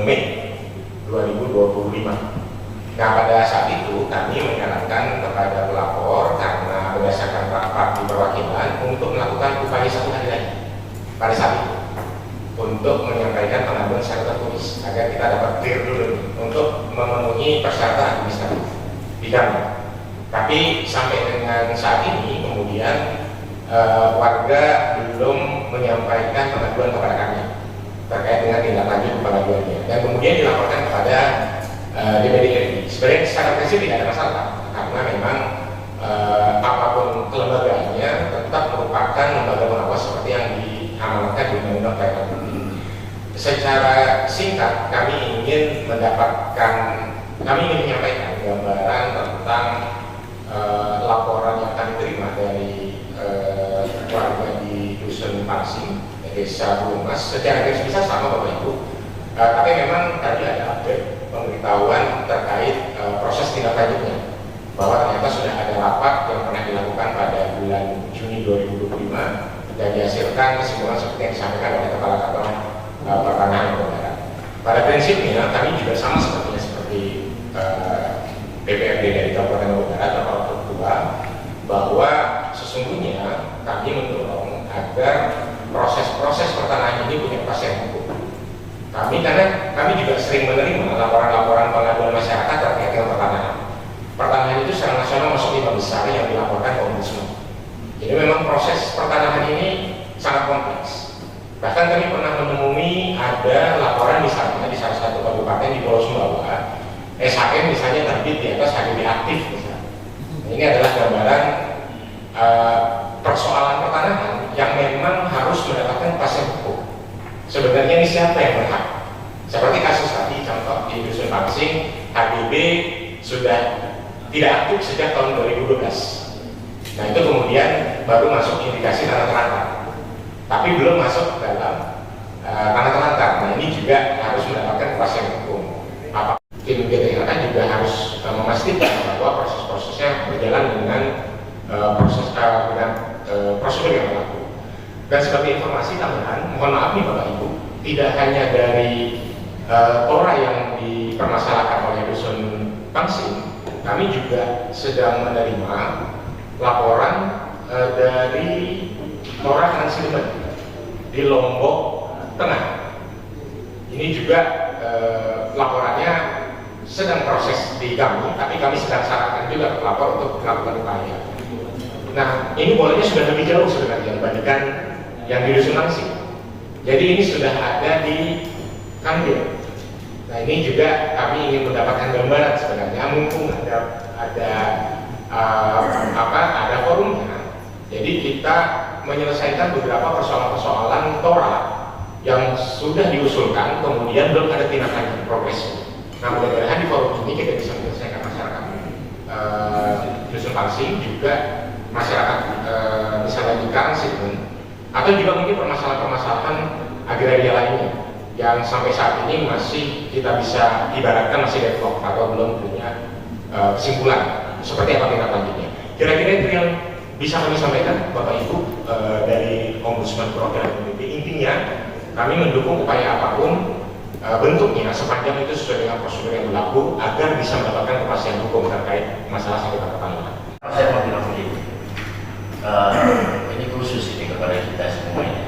Mei 2025. Nah, pada saat itu kami menyarankan kepada pelapor karena berdasarkan rapat di perwakilan untuk melakukan upaya 1 hari lagi pada saat itu untuk menyampaikan pengaduan secara tertulis agar kita dapat clear dulu untuk memenuhi persyaratan administratif di kami. Tapi sampai dengan saat ini kemudian warga belum menyampaikan pengaduan kepada kami terkait dengan tindak lanjut pengaduannya, dan kemudian dilaporkan kepada DPD RI. Sebenarnya secara prinsip tidak ada masalah karena memang apapun kelembagaannya tetap merupakan lembaga pengawas seperti yang diamanatkan di Undang-Undang Pelayanan Publik. Secara singkat kami ingin menyampaikan gambaran tentang laporan yang kami terima dari warga di Dusun Pangsing, Desa Bulumas. Secara garis besar sama Bapak Ibu, tapi memang tadi ada update pemberitahuan terkait proses tindak lanjutnya, bahwa ternyata sudah ada rapat yang pernah dilakukan pada bulan Juni 2025 dan dihasilkan kesimpulan seperti yang disampaikan oleh Kepala Kantor Pertanahan dan Darat. Pada prinsipnya kami juga sama seperti DPRD dari Kabupaten Lombok Barat, Bapak Wakil Ketua, bahwa sesungguhnya kami mendorong agar proses-proses pertanahan ini punya kepastian hukum. Karena kami juga sering menerima laporan-laporan pengaduan masyarakat terkait dengan pertanahan. Pertanahan itu secara nasional masuk 5 besar yang dilaporkan ke Ombudsman. Jadi memang proses pertanahan ini sangat kompleks. Bahkan kami pernah menemui ada laporan misalnya di salah satu kabupaten di Pulau Sumbawa, SHM misalnya terbit di atas HGB aktif misalnya. Ini adalah gambaran persoalan pertanahan yang memang harus mendapatkan kepastian hukum. Sebenarnya ini siapa yang berhak? Seperti kasus tadi contoh di Dusun Pangsing, HGB sudah tidak aktif sejak tahun 2012. Nah, itu kemudian baru masuk indikasi tanah terlantar, tapi belum masuk dalam tanah terlantar. Nah, ini juga harus mendapatkan kepastian hukum. Tim GTLK juga harus memastikan bahwa proses-prosesnya berjalan dengan prosedur yang berlaku. Dan sebagai informasi tambahan, mohon maaf nih Bapak Ibu, tidak hanya dari TORA yang dipermasalahkan oleh Dusun Pangsing, kami juga sedang menerima laporan dari TORA Transiliman di Lombok Tengah. Ini juga laporannya sedang proses di kami, tapi kami sedang sarankan juga pelapor untuk melakukan upaya. Nah, ini bolanya sudah lebih jauh sebenarnya dibandingkan yang di Dusun Langsing. Jadi ini sudah ada di Kanwil. Nah ini juga kami ingin mendapatkan gambaran sebenarnya, mumpung ada forumnya. Jadi kita menyelesaikan beberapa persoalan-persoalan TORA yang sudah diusulkan, kemudian belum ada tindak lanjut progresnya. Nah mudah-mudahan di forum ini kita bisa menyelesaikan masyarakat Dusun Langsing, juga masyarakat misalnya di Karangsipun, atau juga mungkin permasalahan-permasalahan agraria lainnya yang sampai saat ini masih kita bisa ibaratkan masih deadlock atau belum punya kesimpulan seperti apa tindak lanjutnya. Kira-kira itu yang bisa kami sampaikan Bapak Ibu dari Ombudsman Perwakilan Komite. Intinya kami mendukung upaya apapun bentuknya sepanjang itu sesuai dengan prosedur yang berlaku agar bisa mendapatkan kepastian hukum terkait masalah sengketa pertanahan. Saya mau bilang begini, ini khusus ini kepada kita semuanya.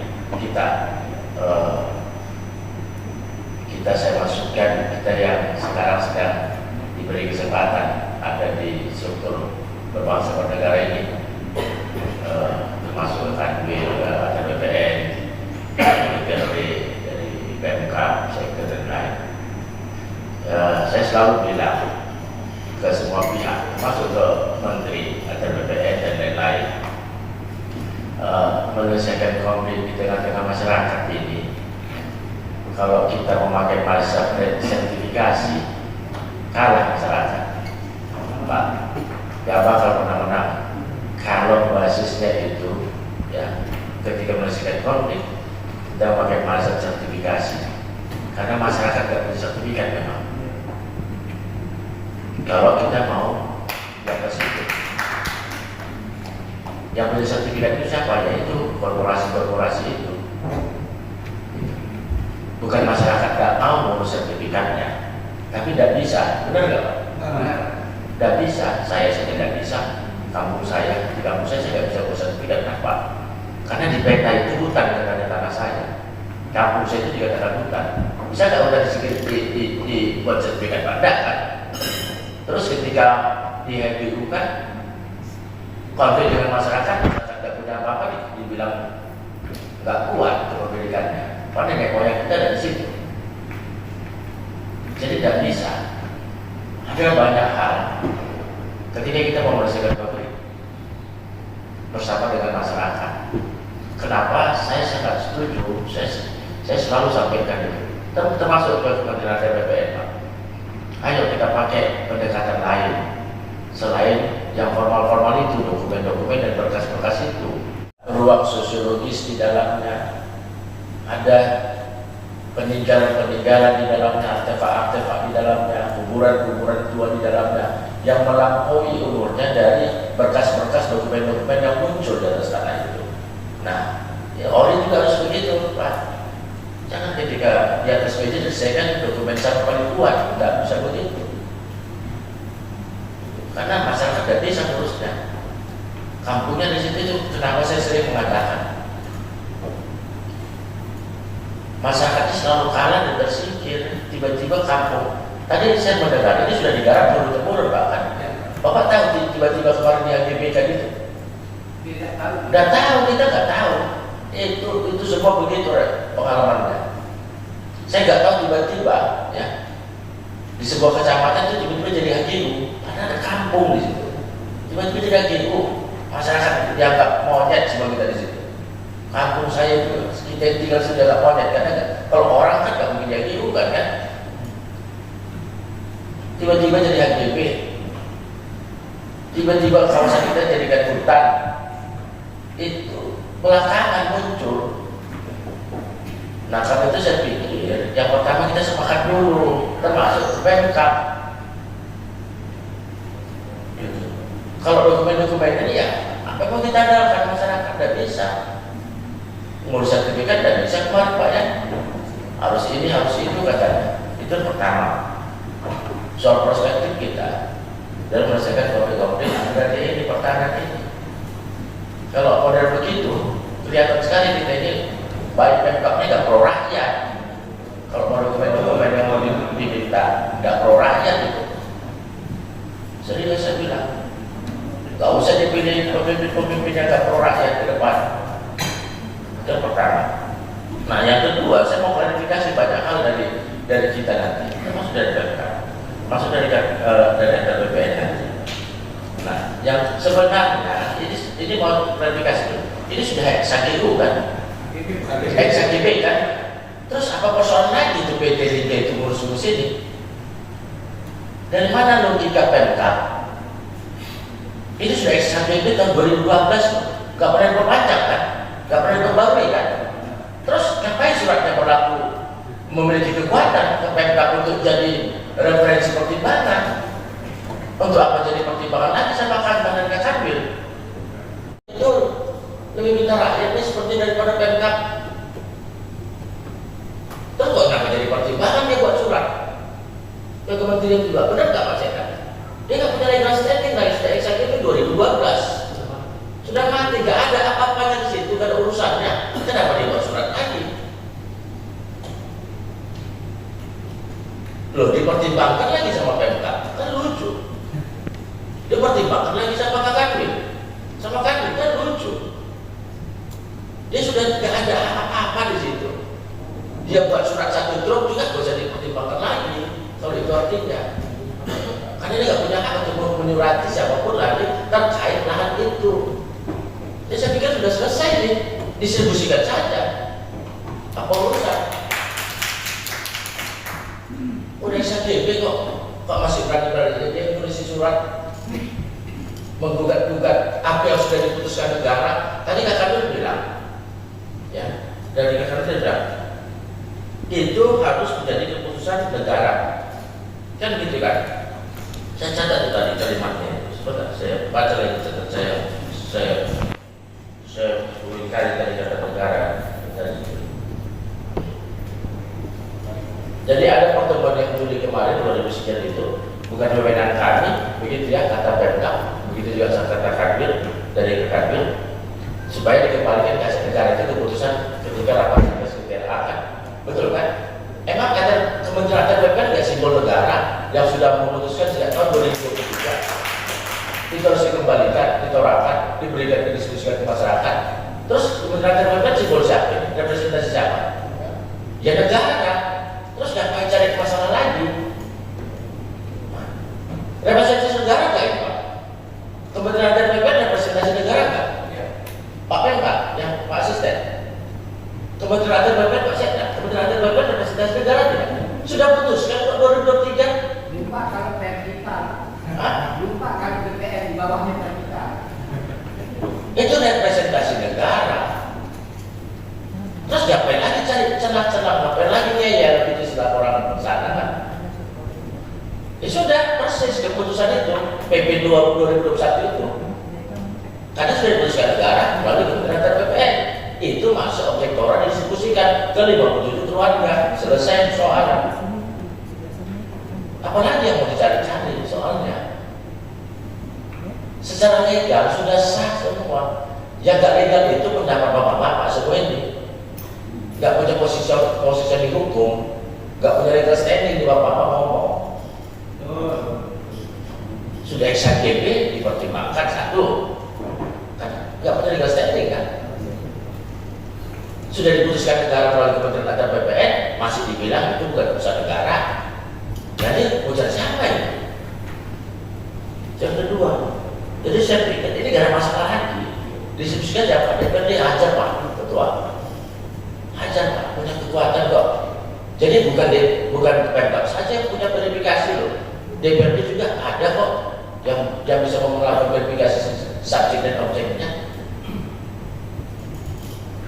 Kita saya masukkan, kita yang sekarang sedang diberi kesempatan ada di struktur berbangsa bernegara ini, termasuk Kanwil, ada BPN, dari PMK, sektor dan lain. Saya selalu bilang ke semua pihak, termasuk ke Menteri, ada BPN dan lain-lain, menyelesaikan konflik di tengah-tengah masyarakat ini. Kalau kita memakai masa sertifikasi, kalah masyarakat. Pak, gak bakal pernah menang. Kalau basisnya itu, ya, ketika menyelesaikan konflik, kita memakai masa sertifikasi. Karena masyarakat gak punya sertifikat memang. Kalau kita mau yang ke situ, yang punya sertifikat itu siapa? Yaitu korporasi-korporasi itu. Bukan masyarakat gak mau mengurus sertifikatnya, tapi tidak bisa, benar nggak Pak? Tidak bisa, saya tidak bisa. Kampung saya, di kampung saya nggak bisa urus sertifikat, kenapa? Karena di peta itu hutan dengan ada tanah saya. Kampung saya itu juga ada hutan. Bisa nggak udah dibuat sertifikat Pak? Tidak kan? Terus ketika di HBU kan konflik dengan masyarakat nggak punya apa-apa, dibilang nggak kuat kepemilikannya. Karena nenek moyang kita ada di situ. Jadi tidak bisa. Ada banyak hal ketika kita mau menyelesaikan konflik bersama dengan masyarakat. Kenapa saya sangat setuju? Saya selalu sampaikan itu. Termasuk ke Kementerian BPN, Pak. Ayo kita pakai pendekatan lain selain yang formal-formal itu, dokumen-dokumen dan berkas-berkas itu. Ruang sosiologis di dalamnya, ada peninggalan-peninggalan di dalamnya, artefak-artefak di dalamnya, kuburan-kuburan tua di dalamnya yang melampaui umurnya dari berkas-berkas dokumen-dokumen yang muncul di atas tanah itu. Nah, ya, ori juga harus begitu, Pak. Jangan ketika di atas meja diselesaikan dokumen satu paling kuat, tidak bisa begitu. Karena masyarakat tidak bisa ngurusnya. Kampungnya di situ itu, kenapa saya sering mengatakan masyarakat ini selalu kalah dan tersingkir. Tiba-tiba kampung, tadi saya mendengar ini sudah digarap turun-temurun bahkan. Bapak tahu tiba-tiba kemarin di AGBK itu? Tidak tahu, kita nggak tahu. Itu semua begitu pengalamannya. Saya nggak tahu tiba-tiba ya di sebuah kecamatan itu tiba-tiba jadi HGU, karena ada kampung di situ. Tiba-tiba jadi HGU, masyarakat dianggap monyet semua kita di situ. Kampung saya itu kita tinggal sejaga monyet, karena kalau orang kan nggak mungkin HGU kan? Tiba-tiba jadi HGB, tiba-tiba kawasan kita jadikan hutan. Itu belakangan muncul. Nah karena itu saya pikir yang pertama kita sepakat dulu, termasuk Pemkab. Gitu. Kalau dokumen-dokumen ini ya apa mau kita andalkan, masyarakat tidak bisa ngurus sertifikat, tidak bisa keluar Pak ya. Harus ini, harus itu katanya. Itu yang pertama. Soal perspektif kita dalam menyelesaikan konflik-konflik ada di pertahanan ini. Kalau model begitu, kelihatan sekali kita ini baik Pemkabnya nggak pro rakyat. Kalau mau dokumen-dokumen yang mau diminta nggak pro rakyat itu, serius saya bilang, nggak usah dipilih pemimpin-pemimpin yang nggak pro rakyat ke depan. Itu Nah, yang kedua, saya mau klarifikasi banyak hal dari kita nanti, termasuk dari BPK, termasuk dari BPN nanti. Nah, yang sebenarnya ini mau klarifikasi dulu. Ini sudah XAGU kan? XAGB kan? Terus apa persoalan lagi itu PT Liga itu ngurus-ngurus ini? Dari mana logika Pemkab? Ini sudah XAGB tahun 2012, nggak pernah diperpanjang kan? Nggak pernah diperbarui kan? Terus ngapain suratnya berlaku memiliki kekuatan ke Pemkab untuk jadi referensi pertimbangan? Untuk apa jadi pertimbangan lagi sama Kantor dan Kasambil? Itu lebih minta rakyatnya seperti daripada Pemkab. Terus kok kenapa jadi pertimbangan dia buat surat ke kementerian juga? Benar nggak Pak Sekan? Dia nggak punya legal standing lagi, sudah XAGB 2012 sudah mati, nggak ada apa-apanya di situ, nggak ada urusannya. Kenapa dia buat surat lagi? Loh, dipertimbangkan lagi sama Pemkab, kan lucu. Dipertimbangkan lagi sama Kakamil, kan lucu. Dia sudah nggak ada apa-apa di situ. Dia buat surat satu drop juga nggak usah dipertimbangkan lagi. Kalau itu artinya, karena dia nggak punya hak untuk menyurati siapapun lagi terkait lahan itu. Ya, saya pikir sudah selesai nih, distribusikan saja. Apa urusan? Udah XAGB kok masih berani dia menulis surat menggugat-gugat apa yang sudah diputuskan negara. Tadi Kak Kamil bilang, ya, dari Kak Kamil bilang itu harus menjadi keputusan negara, kan gitu kan? Saya catat itu tadi kalimatnya. Sebentar, saya baca lagi catat saya kali tadi kata negara. Jadi ada pertemuan yang Juli kemarin 2000 sekian itu bukan wewenang kami, begitu ya kata Pemkab, begitu juga kata Kanwil dari Kanwil, supaya dikembalikan ke aset negara itu keputusan ketika rapat sekretariat kan, betul kan? Emang kata Kementerian BPN nggak simbol negara yang sudah memutuskan sejak tahun 2023 itu harus dikembalikan, ditorakan, diberikan didiskusikan ke masyarakat. Terus Kementerian BPN simbol siapa? Representasi siapa? Ya negara. Terus ngapain cari masalah lagi? Representasi negara nggak ini Pak? Kementerian BPN representasi negara nggak? Pak Pemkab, yang Pak Asisten. Kementerian BPN Pak Sekda. Kementerian BPN representasi negara tidak? Sudah putuskan untuk 2023. Lupa kalau PM kita. Lupa kalau BPN di bawahnya PM kita. Itu representasi negara. Terus ngapain lagi cari celah-celah, ngapain lagi ngeyel itu setelah orang sana kan? Ya sudah, persis keputusan itu PP 2021 itu. Karena sudah diputuskan negara melalui Kementerian BPN. Itu masuk objek tora didistribusikan ke 57 keluarga, selesai soalnya. Apalagi yang mau dicari-cari soalnya? Secara legal sudah sah semua. Yang gak legal itu pendapat bapak-bapak semua ini. Gak punya posisi di hukum, gak punya legal standing di bapak-bapak ngomong. Sudah XAGB dipertimbangkan satu, kan gak punya legal standing kan? Sudah diputuskan negara melalui Kementerian BPN, masih dibilang itu bukan urusan negara. Jadi urusan siapa ini? Yang kedua, jadi saya pikir ini gak ada masalah lagi. Diskusikan siapa? DPRD ajar Pak Ketua, ajar Pak, punya kekuatan kok. Jadi bukan Pemkab saja yang punya verifikasi loh. DPRD juga ada kok yang bisa melakukan verifikasi subjek dan objeknya.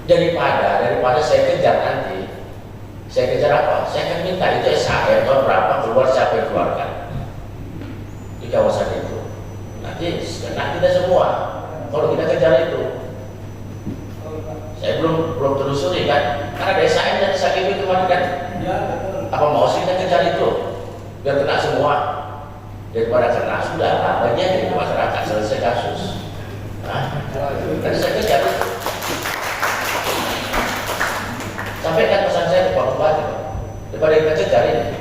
Daripada saya kejar nanti, saya kejar apa? Saya akan minta itu SHM tahun berapa keluar, siapa yang keluarkan di kawasan itu. Nanti kena kita semua kalau kita kejar itu. Saya belum telusuri kan, karena ada SHM dan SHM itu kemarin kan. Apa mau sih kita kejar itu biar kena semua? Daripada kena sudah bagian dari masyarakat selesai kasus. Tadi saya kejar itu. Sampaikan pesan saya ke Pak Bupati, daripada kita kejar ini,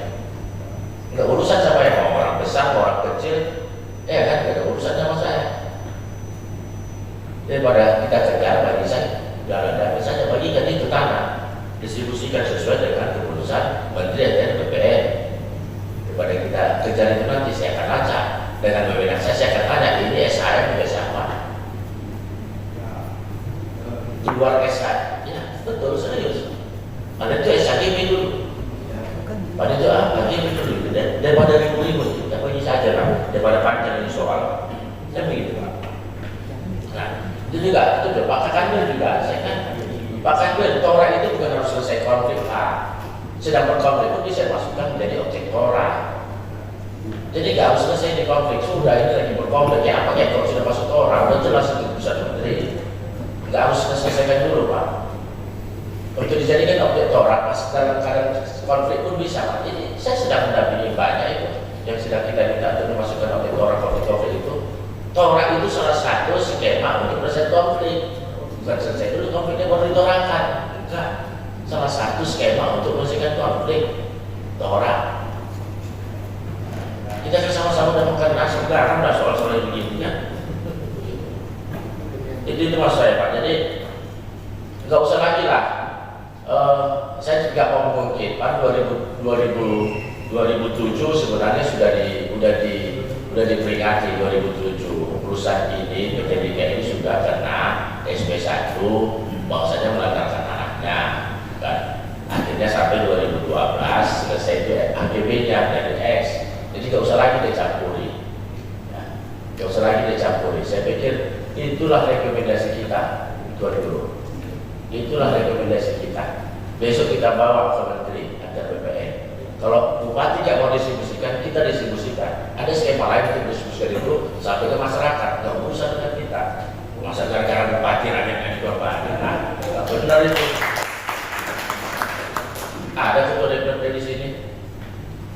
nggak urusan sama yang mau orang besar, mau orang kecil, ya kan, nggak ada urusan sama saya. Daripada kita kejar bagi saya, jalan damai saja bagikan itu tanah di distribusikan sesuai dengan keputusan Menteri dan BPN. Daripada kita kejar itu nanti saya akan lacak dengan wewenang saya akan tanya ini SHM juga siapa? Di luar SHM, ya betul serius. Ada itu SHGB dulu. Pada itu HGB dulu. Daripada ribut-ribut, kita pergi saja lah. Daripada panjang ini soal, saya begitu Pak. Nah, itu juga, itu Pak Kanwil juga, saya kan Pak Kanwil, Tora itu bukan harus selesai konflik Pak. Sedang berkonflik pun bisa masukkan menjadi objek Tora. Jadi nggak harus selesai di konflik, sudah ini lagi berkonflik, ya apa ya kalau sudah masuk Tora, udah jelas itu keputusan Menteri. Nggak harus selesaikan dulu Pak. Untuk dijadikan objek Tora, pas dalam keadaan konflik pun bisa Pak. Jadi saya sedang mendampingi banyak itu yang sedang kita minta untuk memasukkan objek Tora konflik itu. Tora itu salah satu skema untuk menyelesaikan konflik. Bukan selesai dulu konfliknya baru ditorakan. Enggak. Salah satu skema untuk menyelesaikan konflik Tora. Kita kan sama-sama mendapatkan nasib garam lah soal-soal yang begini kan. Itu maksud saya Pak. Jadi nggak usah lagi lah. Saya juga mau mengungkit Pak 2007 sebenarnya sudah diperingati 2007 perusahaan ini PT Liga ini sudah kena SP1 bahwasanya melantarkan anaknya kan. Akhirnya sampai 2012 selesai itu AGB-nya dari X. Jadi nggak usah lagi dicampuri, nggak usah lagi dicampuri. Saya pikir itulah rekomendasi kita 2000. Itulah rekomendasi kita. Besok kita bawa ke Menteri ada BPN. Kalau bupati nggak mau distribusikan, kita distribusikan. Ada skema lain untuk distribusikan itu sampai ke masyarakat. Nggak urusan dengan kita. Masa gara-gara bupati rakyatnya di bupati, nah, nggak benar itu. Ada ketua DPRD di sini.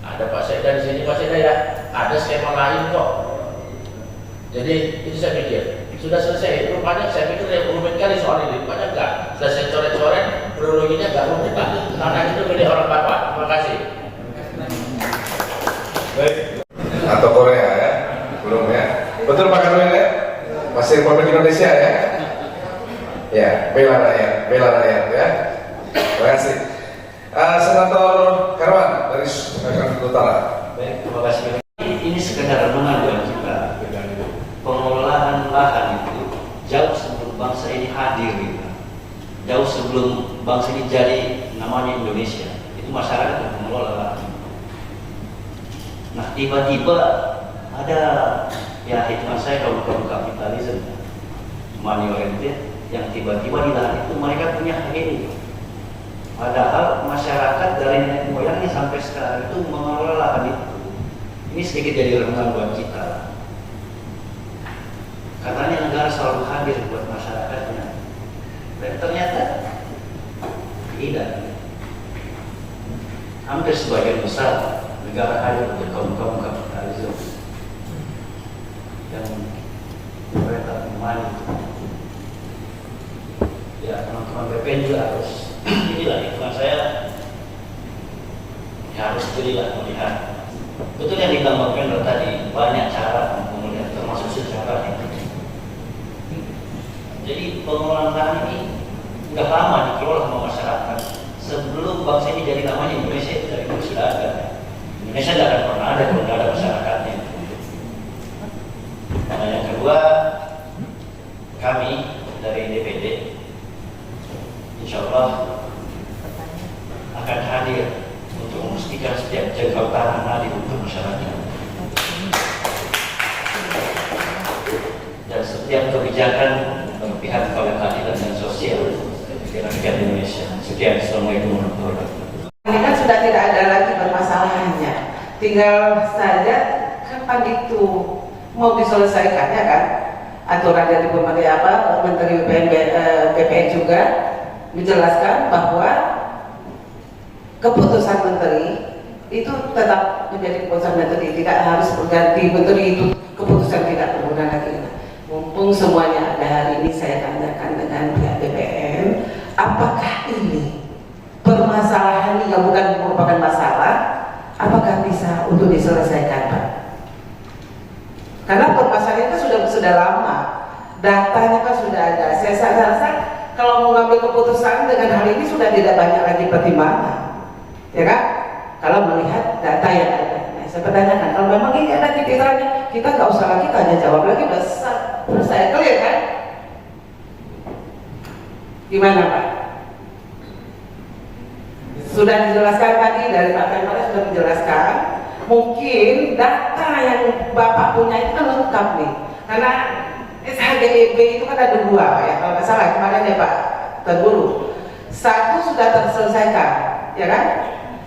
Ada Pak Sekda di sini, Pak Sekda ya. Ada skema lain kok. Jadi itu saya pikir sudah selesai. Rupanya saya pikir yang rumit kali soal ini. Rupanya enggak. Selesai coret-coret, kronologinya enggak rumit Pak. Karena itu milik orang Bapak. Terima kasih. Baik. Atau Korea ya? Belum ya? Betul Pak Kanwil ya? Masih Republik Indonesia ya? Ya, bela rakyat ya. Terima kasih. Senator Herman dari Sumatera Utara. Baik, terima kasih. Ini sekedar pengaduan kita. Pengelolaan lahan itu jauh sebelum bangsa ini hadir, gitu. Jauh sebelum bangsa ini jadi namanya Indonesia, itu masyarakat yang mengelola lahan. Nah, tiba-tiba ada ya hitungan saya kaum kapitalisme, money oriented, yang tiba-tiba di lahan itu mereka punya hak ini. Padahal masyarakat dari nenek moyangnya sampai sekarang itu mengelola lahan itu. Ini sedikit jadi renungan buat kita. Katanya negara selalu hadir buat masyarakatnya, dan ternyata tidak. Hampir sebagian besar negara hadir untuk kaum kapitalisme yang mereka temani. Ya, teman-teman BPN juga harus inilah hitungan saya ya, harus jelilah melihat. Betul yang ditambahkan tadi, banyak cara untuk melihat, termasuk secara itu. Jadi pengelolaan lahan ini udah lama dikelola sama masyarakat. Sebelum bangsa ini jadi namanya Indonesia itu dari dulu sudah ada. Indonesia tidak akan pernah ada kalau tidak ada masyarakatnya. Nah, yang kedua, kami dari DPD insya Allah akan hadir untuk memastikan setiap jengkal tanah adil untuk masyarakat. Dan setiap kebijakan berpihak kepada keadilan dan sosial di rakyat Indonesia. Sekian, Assalamualaikum warahmatullahi wabarakatuh. Ini kan sudah tidak ada lagi permasalahannya. Tinggal saja kapan itu mau diselesaikannya kan? Aturan dari Menteri BPN juga menjelaskan bahwa keputusan menteri itu tetap menjadi keputusan menteri, tidak harus berganti menteri itu keputusan tidak berguna lagi. Mumpung semuanya ada hari ini, saya tanyakan dengan pihak BPN, apakah ini permasalahan yang bukan merupakan masalah, apakah bisa untuk diselesaikan Pak? Karena permasalahan itu sudah lama, datanya kan sudah ada. Saya rasa kalau mau ngambil keputusan dengan hal ini sudah tidak banyak lagi pertimbangan, ya kan? Kalau melihat data yang ada. Nah, saya pertanyakan, kalau memang ini ada titik terangnya, kita nggak usah lagi tanya jawab lagi, udah selesai, clear kan? Gimana Pak? Sudah dijelaskan tadi dari Pak Temara sudah menjelaskan. Mungkin data yang Bapak punya itu kan lengkap nih, karena SHGB itu kan ada 2 ya, kalau nggak salah kemarin ya Pak Terburu. Satu sudah terselesaikan, ya kan?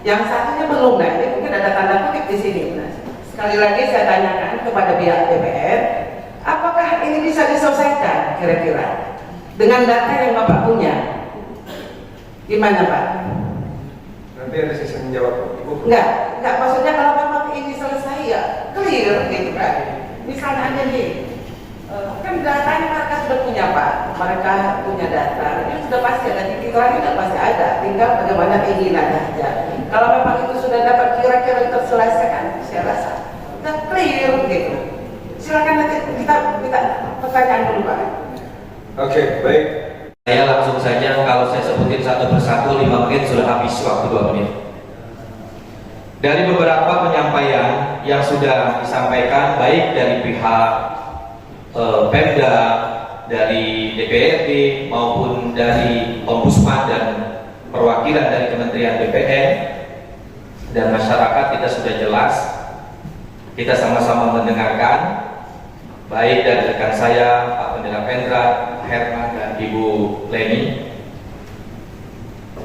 Yang satunya belum. Nah ini mungkin ada tanda kutip di sini. Nah, sekali lagi saya tanyakan kepada pihak DPR, apakah ini bisa diselesaikan kira-kira dengan data yang Bapak punya? Gimana Pak? Nanti ada sesi menjawab, Ibu. Enggak, maksudnya kalau memang ini selesai ya clear gitu kan. Misalnya aja nih, kan datanya mereka sudah punya Pak, mereka punya data, ini sudah pasti ada, titik terangnya sudah pasti ada, tinggal bagaimana keinginannya aja. Kalau memang itu sudah dapat kira-kira terselesaikan, saya rasa sudah clear gitu. Silakan nanti kita pertanyaan dulu Pak. Oke, baik. Saya langsung saja, kalau saya sebutin satu persatu 5 menit sudah habis waktu 2 menit. Dari beberapa penyampaian yang sudah disampaikan baik dari pihak Pemda, dari DPRD maupun dari Ombudsman dan perwakilan dari Kementerian BPN dan masyarakat, kita sudah jelas, kita sama-sama mendengarkan baik dari rekan saya Pak Pendeta Pendra, Herman dan Ibu Leni.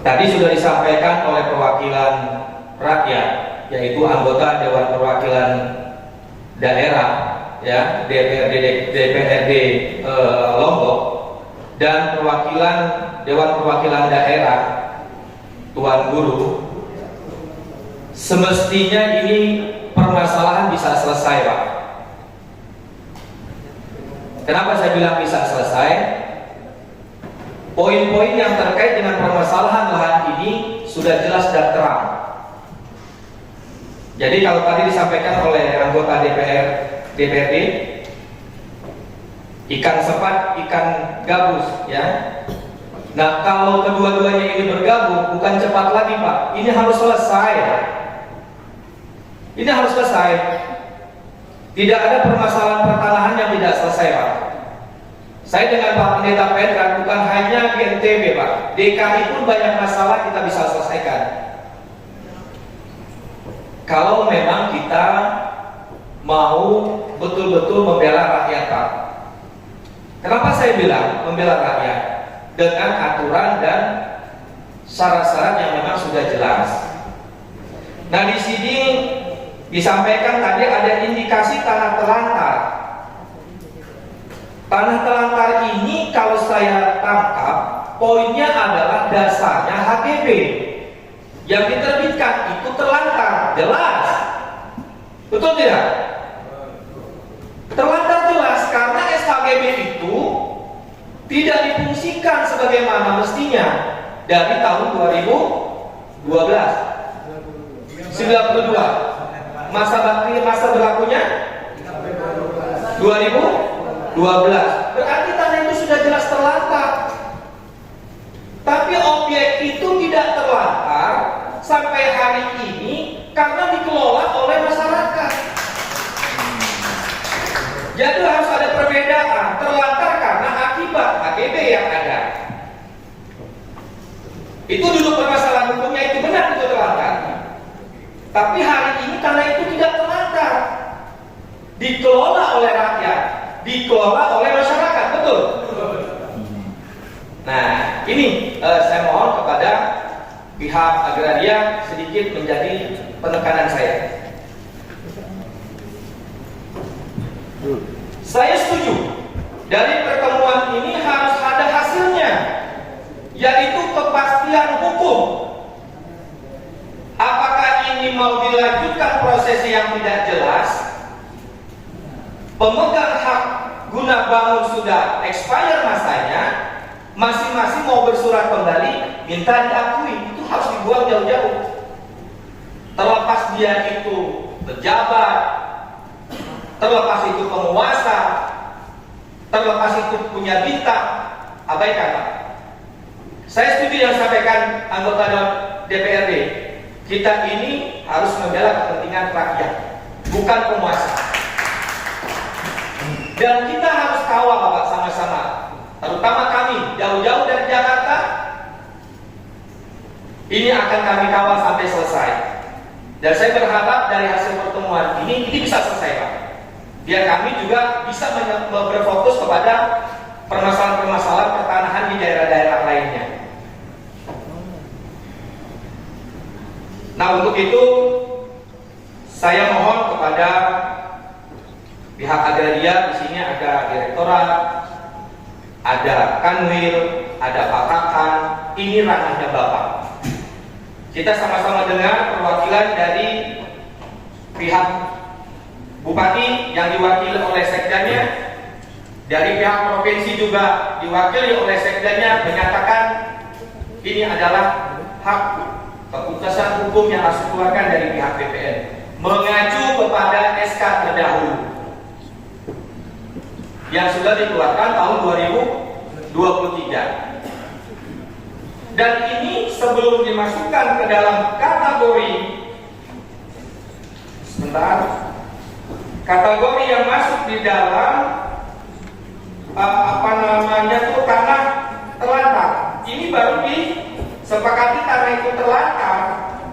Tadi sudah disampaikan oleh perwakilan rakyat, yaitu anggota Dewan Perwakilan Daerah, ya, DPRD Lombok, dan perwakilan Dewan Perwakilan Daerah Tuan Guru. Semestinya ini permasalahan bisa selesai, Pak. Kenapa saya bilang bisa selesai? Poin-poin yang terkait dengan permasalahan lahan ini sudah jelas dan terang. Jadi kalau tadi disampaikan oleh anggota DPRD, ikan sepat, ikan gabus, ya. Nah, kalau kedua-duanya ini bergabung, bukan cepat lagi, Pak. Ini harus selesai. Ini harus selesai. Tidak ada permasalahan pertanahan yang tidak selesai, Pak. Saya dengan Pak Pendeta Pendra bukan hanya di NTB, Pak. DKI pun banyak masalah kita bisa selesaikan. Kalau memang kita mau betul-betul membela rakyat, Pak. Kenapa saya bilang membela rakyat? Dengan aturan dan syarat-syarat yang memang sudah jelas. Nah, di sini disampaikan tadi ada indikasi tanah telantar. Tanah telantar ini kalau saya tangkap, poinnya adalah dasarnya HGB yang diterbitkan itu terlantar, jelas. Betul tidak? Terlantar jelas karena SHGB itu tidak difungsikan sebagaimana mestinya dari tahun 2012, 92. Masa berlakunya 2012. Berarti tanah itu sudah jelas terlantar. Tapi objek itu tidak terlantar sampai hari ini karena dikelola oleh masyarakat. Jadi harus ada perbedaan. Terlantar karena akibat HGB yang ada. Itu duduk permasalahan hukumnya, itu benar itu terlantar. Tapi hari ini tanah itu tidak terlantar, dikelola oleh rakyat, dikelola oleh masyarakat, betul? Nah, ini saya mohon kepada pihak agraria sedikit menjadi penekanan saya. Saya setuju dari pertemuan ini harus ada hasilnya, yaitu kepastian hukum. Apakah ini mau dilanjutkan proses yang tidak jelas? Pemegang hak guna bangun sudah expired masanya, masing-masing mau bersurat kembali, minta diakui, itu harus dibuang jauh-jauh. Terlepas dia itu pejabat, terlepas itu penguasa, terlepas itu punya bintang, abaikan, Pak. Saya setuju yang disampaikan anggota DPRD. Kita ini harus membela kepentingan rakyat, bukan penguasa. Dan kita harus kawal Bapak sama-sama, terutama kami jauh-jauh dari Jakarta. Ini akan kami kawal sampai selesai. Dan saya berharap dari hasil pertemuan ini bisa selesai Pak. Biar kami juga bisa berfokus kepada permasalahan-permasalahan pertanahan di daerah-daerah lainnya. Nah, untuk itu saya mohon kepada pihak agraria, di sini ada direktorat, ada kanwil, ada pakakan, ini ranahnya Bapak. Kita sama-sama dengar perwakilan dari pihak Bupati yang diwakili oleh sekdanya, dari pihak provinsi juga diwakili oleh sekdanya, menyatakan ini adalah hak keputusan hukum yang harus dikeluarkan dari pihak BPN, mengacu kepada SK terdahulu yang sudah dikeluarkan tahun 2023. Dan ini sebelum dimasukkan ke dalam kategori, kategori yang masuk di dalam tanah terlantar. Ini baru disepakati tanah itu terlantar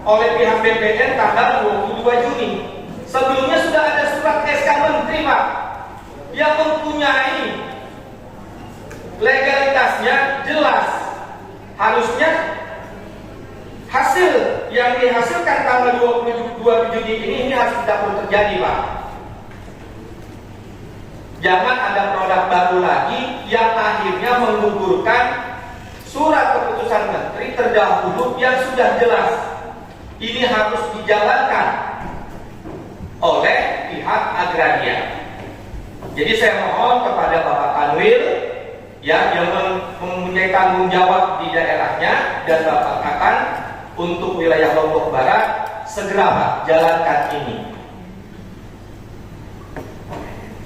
oleh pihak BPN tanggal 22 Juni. Sebelumnya sudah ada surat SK Menteri Pak, yang mempunyai legalitasnya jelas. Harusnya hasil yang dihasilkan tanggal 22 Juni ini harus tidak perlu terjadi Pak. Jangan ada produk baru lagi yang akhirnya menggugurkan surat keputusan menteri terdahulu yang sudah jelas. Ini harus dijalankan oleh pihak agraria. Jadi saya mohon kepada Bapak Kanwil ya, yang mempunyai tanggung jawab di daerahnya dan Bapak Kakan untuk wilayah Lombok Barat, segera Pak jalankan ini.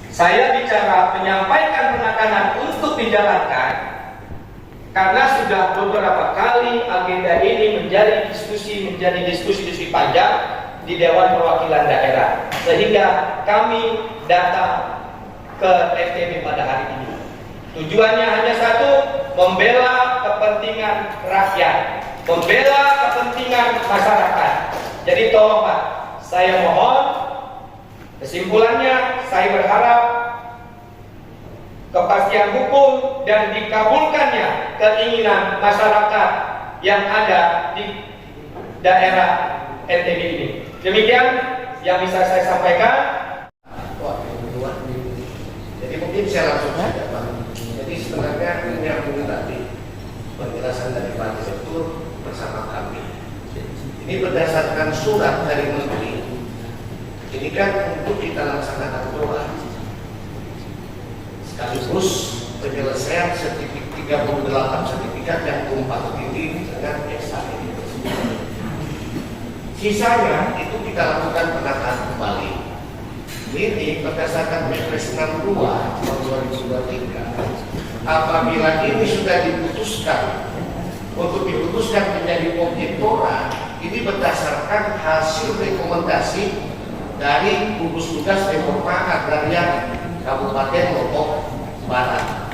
Saya bicara menyampaikan penekanan untuk dijalankan karena sudah beberapa kali agenda ini menjadi diskusi panjang di Dewan Perwakilan Daerah, sehingga kami datang ke FTB pada hari ini. Tujuannya hanya satu, membela kepentingan rakyat, membela kepentingan masyarakat. Jadi tolong Pak, saya mohon, kesimpulannya saya berharap kepastian hukum dan dikabulkannya keinginan masyarakat yang ada di daerah NTB ini. Demikian yang bisa saya sampaikan. Jadi mungkin saya langsung saja Pak. Jadi sebenarnya ini yang tadi penjelasan dari Pak Direktur bersama kami. Ini berdasarkan surat dari Menteri. Ini kan untuk kita laksanakan doa. Sekaligus penyelesaian 38 sertifikat yang tumpang tindih dengan SHI. Sisanya itu kita lakukan penataan kembali. Ini berdasarkan Perpres 62 tahun 2023. Apabila ini sudah diputuskan untuk diputuskan menjadi objek TORA, ini berdasarkan hasil rekomendasi dari gugus tugas reforma agraria Kabupaten Lombok Barat.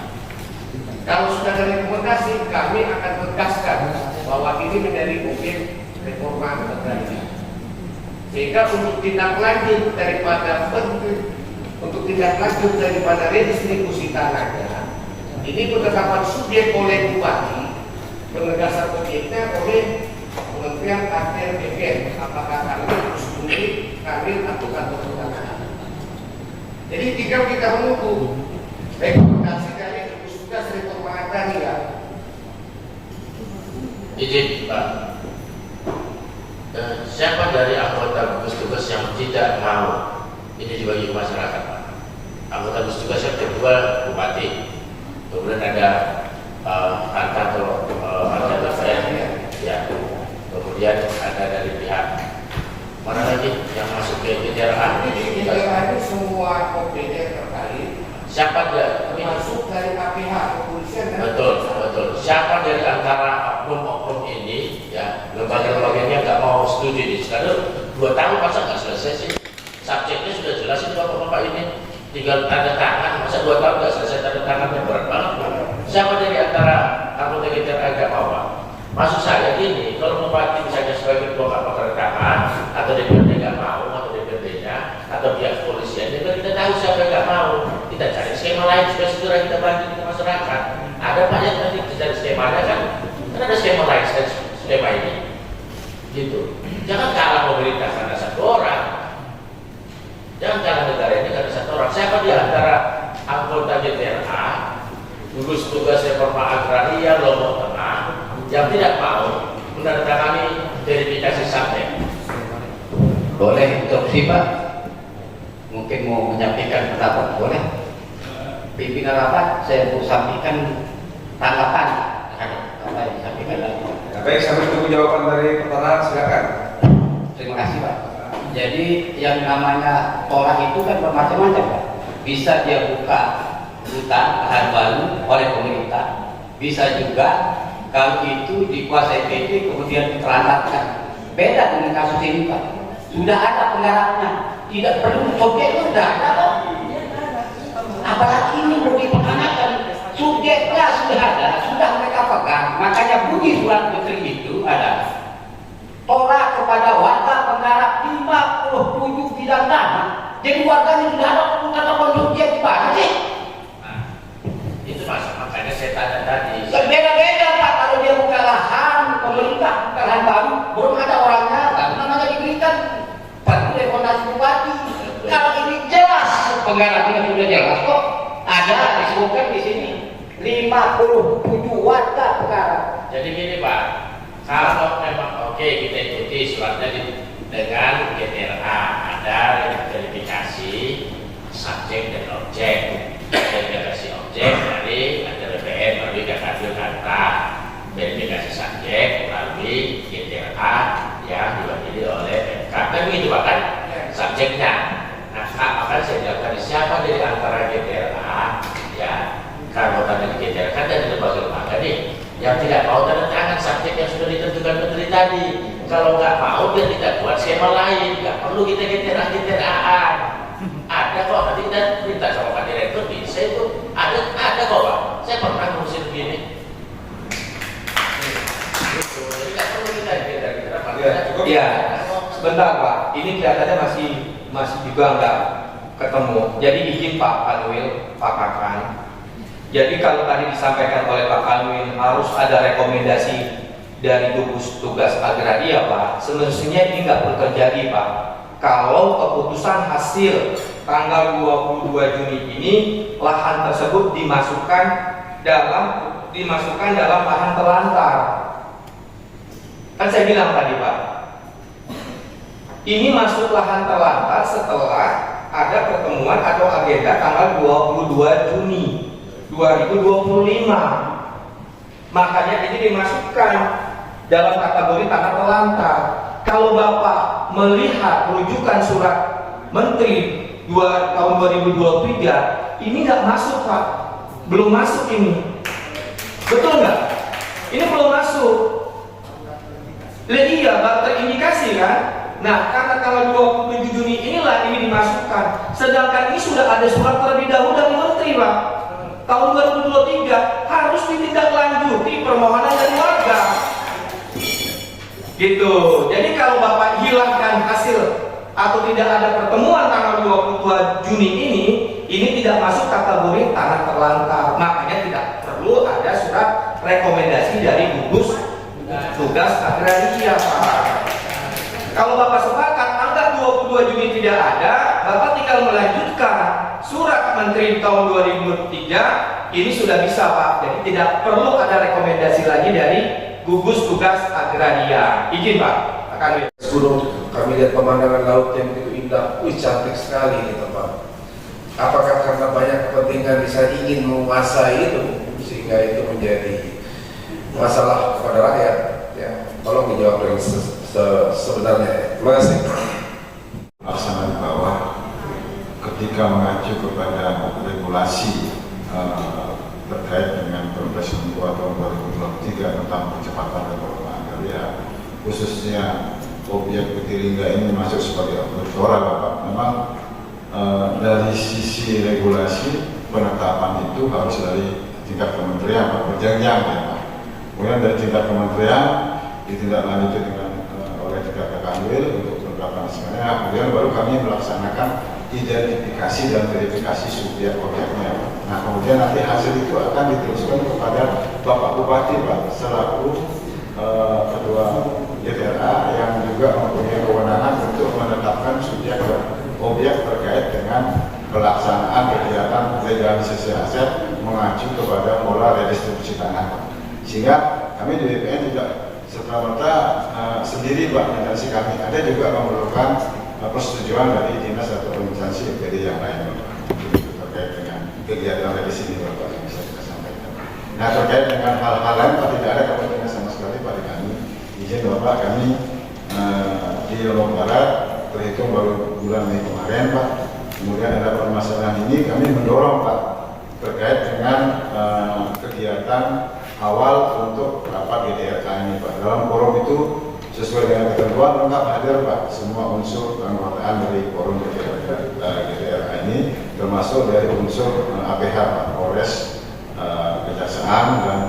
Kalau sudah ada rekomendasi, kami akan tegaskan bahwa ini menjadi objek reforma agraria. Sehingga untuk tindak lanjut daripada redistribusi tanahnya, ini penetapan subjek oleh Bupati, penegasan objeknya oleh Kementerian ATR BPN, apakah kami harus memilih kami atau kantor tanah. Jadi tinggal kita menunggu rekomendasi dari gugus tugas reforma agraria. Izin Pak, siapa dari anggota gugus tugas yang tidak mau ini dibagi ke masyarakat Pak? Anggota gugus tugas yang kedua Bupati, kemudian ada ada saya ya, kemudian ada dari pihak mana lagi yang masuk ke kejaraan ini semua OPD terkait. Siapa dia? Masuk dari KPH kepolisian dan betul. siapa dari antara oknum-oknum ini, ya lembaga-lembaganya nggak mau setuju di sekarang 2 tahun masa nggak selesai sih? Subjeknya sudah jelas itu bapak-bapak ini, tinggal tanda tangan, masa 2 tahun nggak selesai tanda tangannya, berat banget. Siapa dari antara anggota DPR nggak mau Pak? Maksud saya gini, kalau bupati misalnya sebagai ketua nggak mau tanda tangan, atau DPRD nggak mau, atau DPRD-nya, atau pihak kepolisian, kita tahu siapa yang nggak mau. Kita cari skema lain supaya segera kita bagi ke masyarakat. Ada Pak yang nanti cari skemanya kan ada skema lain selain skema ini. Gitu. Jangan kalah pemerintah karena 1 orang. Jangan kalah negara ini karena 1 orang. Siapa di antara anggota DPRA, gugus tugas reforma agraria Lombok Tengah yang tidak mau menandatangani verifikasi subjek? Boleh interupsi Pak? Mungkin mau menyampaikan pendapat, boleh? Pimpinan rapat saya mau sampaikan tanggapan apa yang disampaikan lagi. Ya, baik, sampai tunggu jawaban dari peternak, silakan. Terima kasih Pak. Jadi yang namanya tolak itu kan bermacam-macam Pak. Bisa dia buka hutan lahan baru oleh pemerintah, bisa juga kalau itu dikuasai PT kemudian diterlantarkan. Beda dengan kasus ini Pak. Sudah ada penggarapnya, tidak perlu subjek, sudah ada kok. Apalagi ini mau dipertanyakan, subjeknya sudah ada, sudah mereka pegang. Makanya bunyi surat menteri itu adalah tolak kepada warga penggarap 57 bidang tanah. Jadi warganya sudah ada penetapan subjek di mana sih? Nah, itu makanya saya tanya tadi. Beda-beda Pak, kalau dia buka lahan pemerintah, buka lahan baru, belum ada orangnya, tapi namanya diberikan perlu rekomendasi bupati. Kalau ini jelas penggarapnya sudah jelas kok, ada disebutkan di sini 57 warga penggarap. Jadi gini Pak, kalau memang oke kita ikuti suratnya dengan GTRA, ada verifikasi subjek dan objek. Verifikasi objek dari ada BPN melalui KKB kata, verifikasi subjek melalui GTRA yang diwakili oleh MK. Kan begitu Pak kan? Subjeknya. Nah, akan saya jawab siapa dari antara GTRA, ya, kalau tadi GTRA kan dari lembaga-lembaga nih yang tidak mau tanda tangan subjek yang sudah ditentukan menteri tadi. Kalau nggak mau biar kita buat skema lain, nggak perlu kita GTRA. Ada kok, nanti kita minta sama Pak Direktur bisa itu. Ada kok Pak. Saya pernah ngurusin begini. Jadi nggak perlu kita GTRA. Ya, sebentar Pak. Ini kelihatannya masih juga nggak ketemu. Jadi izin Pak Kanwil, Pak Kakan. Jadi kalau tadi disampaikan oleh Pak Kanwil harus ada rekomendasi dari gugus tugas agraria Pak. Semestinya ini nggak perlu terjadi Pak. Kalau keputusan hasil tanggal 22 Juni ini lahan tersebut dimasukkan dalam lahan terlantar. Kan saya bilang tadi Pak, ini masuk lahan terlantar setelah ada pertemuan atau agenda tanggal 22 Juni 2025. Makanya ini dimasukkan dalam kategori tanah terlantar. Kalau Bapak melihat rujukan surat Menteri tahun 2023, ini nggak masuk Pak, belum masuk ini, betul nggak? Ini belum masuk. Iya, Pak, terindikasi kan? Nah, karena tanggal 27 Juni inilah ini dimasukkan. Sedangkan ini sudah ada surat terlebih dahulu dari Menteri Pak. Tahun 2023 harus ditindaklanjuti permohonan dari warga. Gitu. Jadi kalau Bapak hilangkan hasil atau tidak ada pertemuan tanggal 22 Juni ini tidak masuk kategori tanah terlantar. Makanya tidak perlu ada surat rekomendasi dari gugus tugas agraria Pak. Kalau Bapak sepakat tanggal 22 Juni tidak ada, Bapak tinggal melanjutkan surat Menteri tahun 2023 ini sudah bisa Pak. Jadi tidak perlu ada rekomendasi lagi dari gugus tugas agraria. Izin Pak. Akan Sebelum kami lihat pemandangan laut yang begitu indah, cantik sekali gitu Pak. Apakah karena banyak kepentingan bisa ingin menguasai itu sehingga itu menjadi masalah kepada rakyat? Ya, tolong dijawab dengan sebenarnya. Terima kasih. Pelaksanaan di bawah ketika mengacu kepada regulasi terkait dengan Perpres Nomor 2 Tahun 3 tentang percepatan reforma agraria, khususnya objek PT Lingga ini masuk sebagai auditora, Bapak. Memang dari sisi regulasi penetapan itu harus dari tingkat kementerian, Pak, berjenjang ya, Pak. Kemudian dari tingkat kementerian ditindaklanjuti dengan oleh tingkat Kanwil untuk penerapan sebenarnya. Kemudian baru kami melaksanakan identifikasi dan verifikasi subjek objeknya, Pak. Nah, kemudian nanti hasil itu akan diteruskan kepada Bapak Bupati, Pak, selaku Ketua DPRA yang juga mempunyai kewenangan untuk menetapkan subjek dan objek terkait dengan pelaksanaan kegiatan legalisasi aset mengacu kepada pola redistribusi tanah. Sehingga kami di BPN tidak serta-merta sendiri, Pak, instansi kami ada juga memerlukan persetujuan dari dinas atau instansi PD yang lain, Pak, terkait dengan kegiatan revisi ini, Bapak, yang bisa kita sampaikan. Nah, terkait dengan hal-hal lain, Pak, tidak ada kepentingan sama sekali pada kami. Izin Bapak, kami di Lombok Barat terhitung baru bulan Mei kemarin, Pak. Kemudian ada permasalahan ini, kami mendorong, Pak, terkait dengan kegiatan awal untuk rapat GDRK ini, Pak. Dalam forum itu sesuai dengan ketentuan lengkap hadir, Pak, semua unsur keanggotaan dari forum GDRK ini, termasuk dari unsur APH, Pak, Polres, Kejaksaan, dan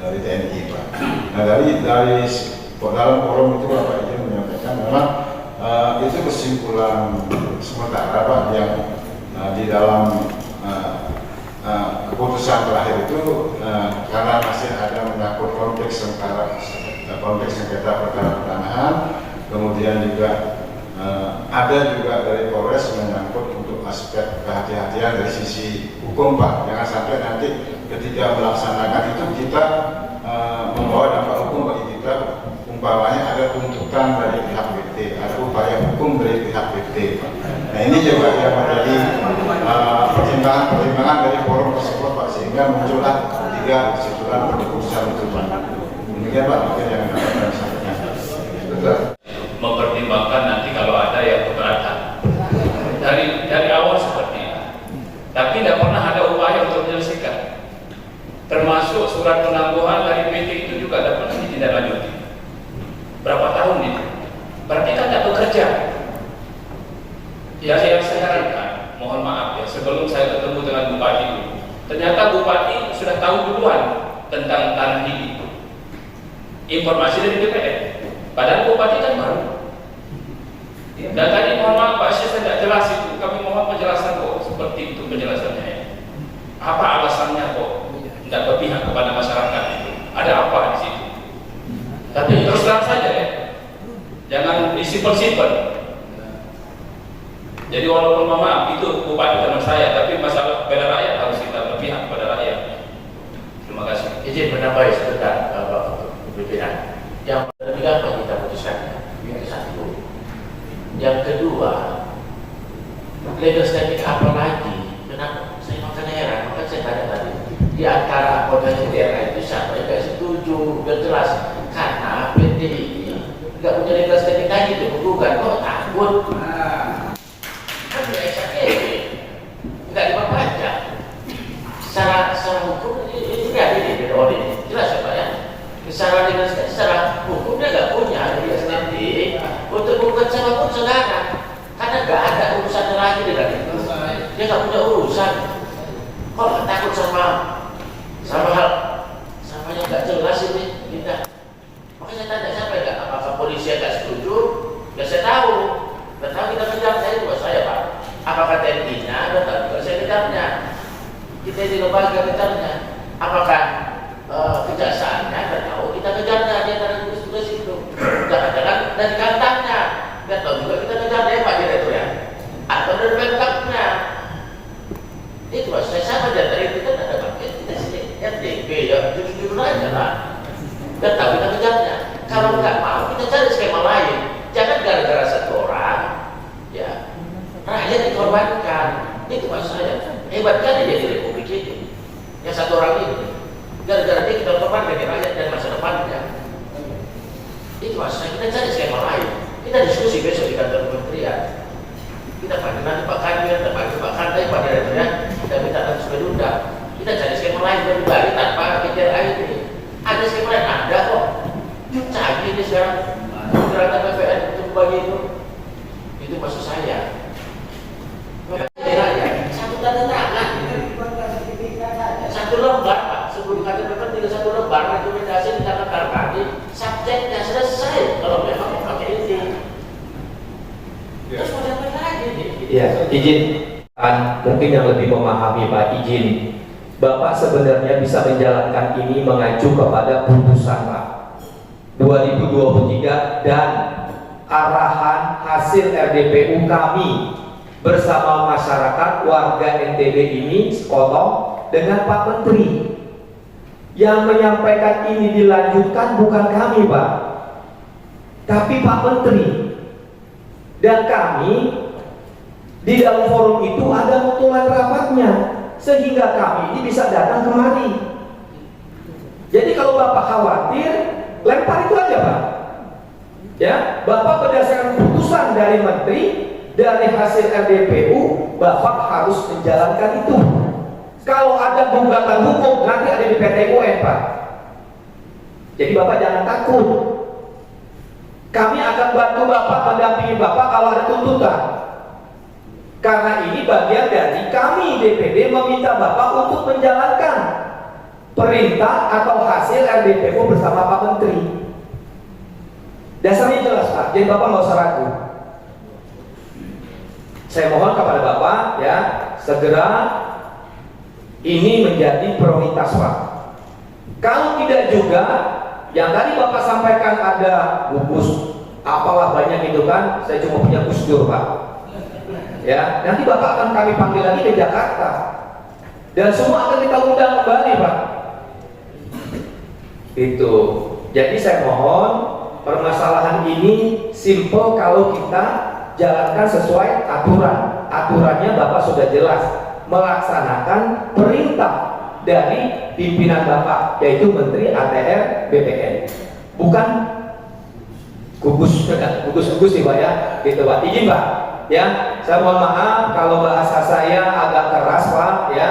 dari TNI, Pak. Nah, dari dalam forum itu, Bapak izin menyampaikan memang itu kesimpulan sementara, Pak, yang di dalam keputusan terakhir itu karena masih ada menyangkut konteks sengketa perkara pertanahan, kemudian juga ada juga dari Polres menyangkut untuk aspek kehati-hatian dari sisi hukum, Pak. Jangan sampai nanti ketika melaksanakan itu kita membawa dampak hukum bagi kita, umpamanya ada tuntutan dari pihak BT, ada upaya hukum dari pihak BT, Pak. Nah, ini juga yang menjadi pertimbangan dari forum tersebut, Pak, sehingga muncullah 3 kesimpulan keputusan itu, Pak. Demikian, Pak, mungkin yang dapat kami sampaikan. Betul. Mempertimbangkan nanti kalau ada yang keberatan dari awal seperti itu, tapi tidak pernah ada upaya untuk menyelesaikan. Termasuk surat penangguhan dari PT itu juga tidak pernah ditindaklanjuti. Berapa tahun itu? Berarti kan tidak bekerja. Ya, yang saya herankan, mohon maaf ya, sebelum saya ketemu dengan Bupati itu, ternyata Bupati sudah tahu duluan tentang tanah ini. Informasi dari DPR. Padahal Bupati kan baru. Dan tadi mohon maaf Pak, saya tidak jelas itu. Kami mohon penjelasan kok seperti itu penjelasannya. Apa alasannya kok tidak berpihak kepada masyarakat itu? Ada apa di situ? Tapi terus terang saja ya, jangan disimpan-simpan. Jadi walaupun maaf itu Bupati teman saya, tapi masalah bela rakyat harus kita berpihak kepada rakyat. Terima kasih. Izin menambahi sebentar, Bapak Pimpinan. Yang ketiga apa kita putuskan? Yang satu. Yang kedua, legal standing apa lagi? Kenapa? Saya makan heran, maka saya tanya tadi. Di antara anggota DPR itu siapa yang tidak setuju? Biar jelas. Karena PT ini nggak punya legal standing lagi itu bukan kok takut. Kan di SKP nggak diperpanjang. Secara hukum itu nggak ada audit. Jelas ya Pak ya. Secara legal standing, secara hukum dia nggak punya legal standing untuk bukan sama pun saudara. Karena nggak ada urusannya lagi dengan itu. Dia nggak punya urusan. Kok takut sama hal sama yang nggak jelas ini kita. Makanya saya tanya siapa nggak, apakah polisi nggak setuju? Ya saya tahu, kita kejar, saya juga saya Pak. Apakah TNI-nya? Dan juga saya kejarnya. Kita di lembaga kejarnya. Apakah kejaksaannya? Nggak tahu, kita kejarnya dia dari tugas itu. Jangan-jangan dari kantangnya, nggak tahu juga kita kejarnya Pak Direktur ya. Atau dari pemkapnya. Itu Pak, saya sama dari itu kan ada paket kita sini RDP ya, jujur aja lah. Dan tahu kita kejarnya. Kalau nggak mau kita cari skema lain. Jangan gara-gara satu orang, ya rakyat dikorbankan. Itu maksud saya. Hebat kan dia di Republik ini. Yang satu orang ini, gara-gara dia kita korbankan rakyat dan masa depannya. Itu maksud saya. Kita cari skema lain. Kita diskusi besok di kantor kementerian. Kita panggil nanti Pak Kanwil, kita panggil Pak Kantai, Pak Direktur ya. Kita minta supaya diundang. Kita cari skema lain lebih baik tanpa kejar ini. Itu maksud saya. Ya, satu tanda tangan. Satu lembar, Pak. Sebelum KTP tinggal satu lembar rekomendasi ditanda di subjeknya selesai. Kalau memang pakai ini, terus mau apa lagi nih? Ya, izin. Mungkin yang lebih memahami Pak, izin. Bapak sebenarnya bisa menjalankan ini mengacu kepada putusan Pak 2023 dan arahan hasil RDPU kami bersama masyarakat warga NTB ini sepotong dengan Pak Menteri. Yang menyampaikan ini dilanjutkan bukan kami Pak, tapi Pak Menteri. Dan kami di dalam forum itu ada notulen rapatnya, sehingga kami ini bisa datang kemari. Jadi kalau Bapak khawatir, lempar itu aja Pak. Ya, Bapak berdasarkan putusan dari Menteri, dari hasil RDPU, Bapak harus menjalankan itu. Kalau ada gugatan hukum, nanti ada di PT UN Pak. Jadi Bapak jangan takut. Kami akan bantu Bapak, mendampingi Bapak kalau ada tuntutan. Karena ini bagian dari kami DPD meminta Bapak untuk menjalankan perintah atau hasil RDPU bersama Pak Menteri. Dasarnya jelas Pak, jadi Bapak nggak usah ragu. Saya mohon kepada Bapak ya, segera ini menjadi prioritas Pak. Kalau tidak juga, yang tadi Bapak sampaikan ada gugus, apalah banyak itu kan, saya cuma punya Gus Dur Pak. Ya, nanti Bapak akan kami panggil lagi ke Jakarta dan semua akan kita undang kembali Pak. Itu. Jadi saya mohon permasalahan ini simple kalau kita jalankan sesuai aturan. Aturannya Bapak sudah jelas, melaksanakan perintah dari pimpinan Bapak, yaitu Menteri ATR BPN, bukan gugus sih Pak ya, gitu Pak. Izin Pak. Ya, saya mohon maaf kalau bahasa saya agak keras Pak ya,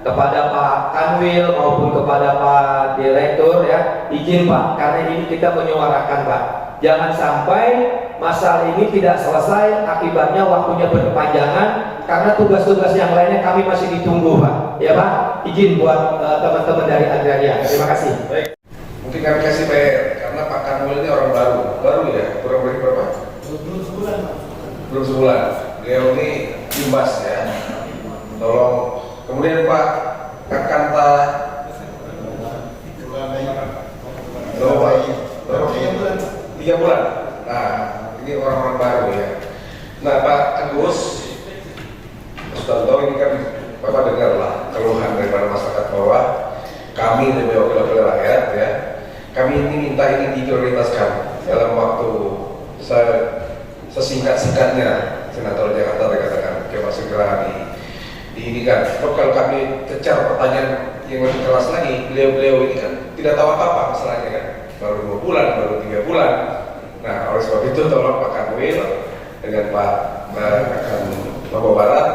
kepada Pak Kanwil maupun kepada Pak Direktur ya, izin Pak, karena ini kita menyuarakan Pak. Jangan sampai masalah ini tidak selesai, akibatnya waktunya berkepanjangan karena tugas-tugas yang lainnya kami masih ditunggu Pak. Ya Pak, izin buat teman-teman dari Agraria. Terima kasih. Baik. Mungkin kami kasih PR karena Pak Kanwil ini orang baru ya, kurang lebih berapa? Belum sebulan Pak. Belum sebulan. Beliau ini imbas ya. Tolong. Kemudian Pak Kakanta. Tiga bulan. Nah, ini orang-orang baru ya. Nah, Pak Agus, Sultan ini kan Bapak dengarlah keluhan daripada masyarakat bawah. Kami dari wakil-wakil rakyat ya. Kami ini minta ini diprioritaskan dalam waktu sesingkat-singkatnya. Senator Jakarta dikatakan coba segera ini kan. Kalau kami kejar pertanyaan yang lebih keras lagi, beliau ini kan tidak tahu apa-apa masalahnya kan. Baru 2 bulan, baru 3 bulan. Nah, oleh sebab itu tolong Pak Kanwil dengan Pak Bapak Barat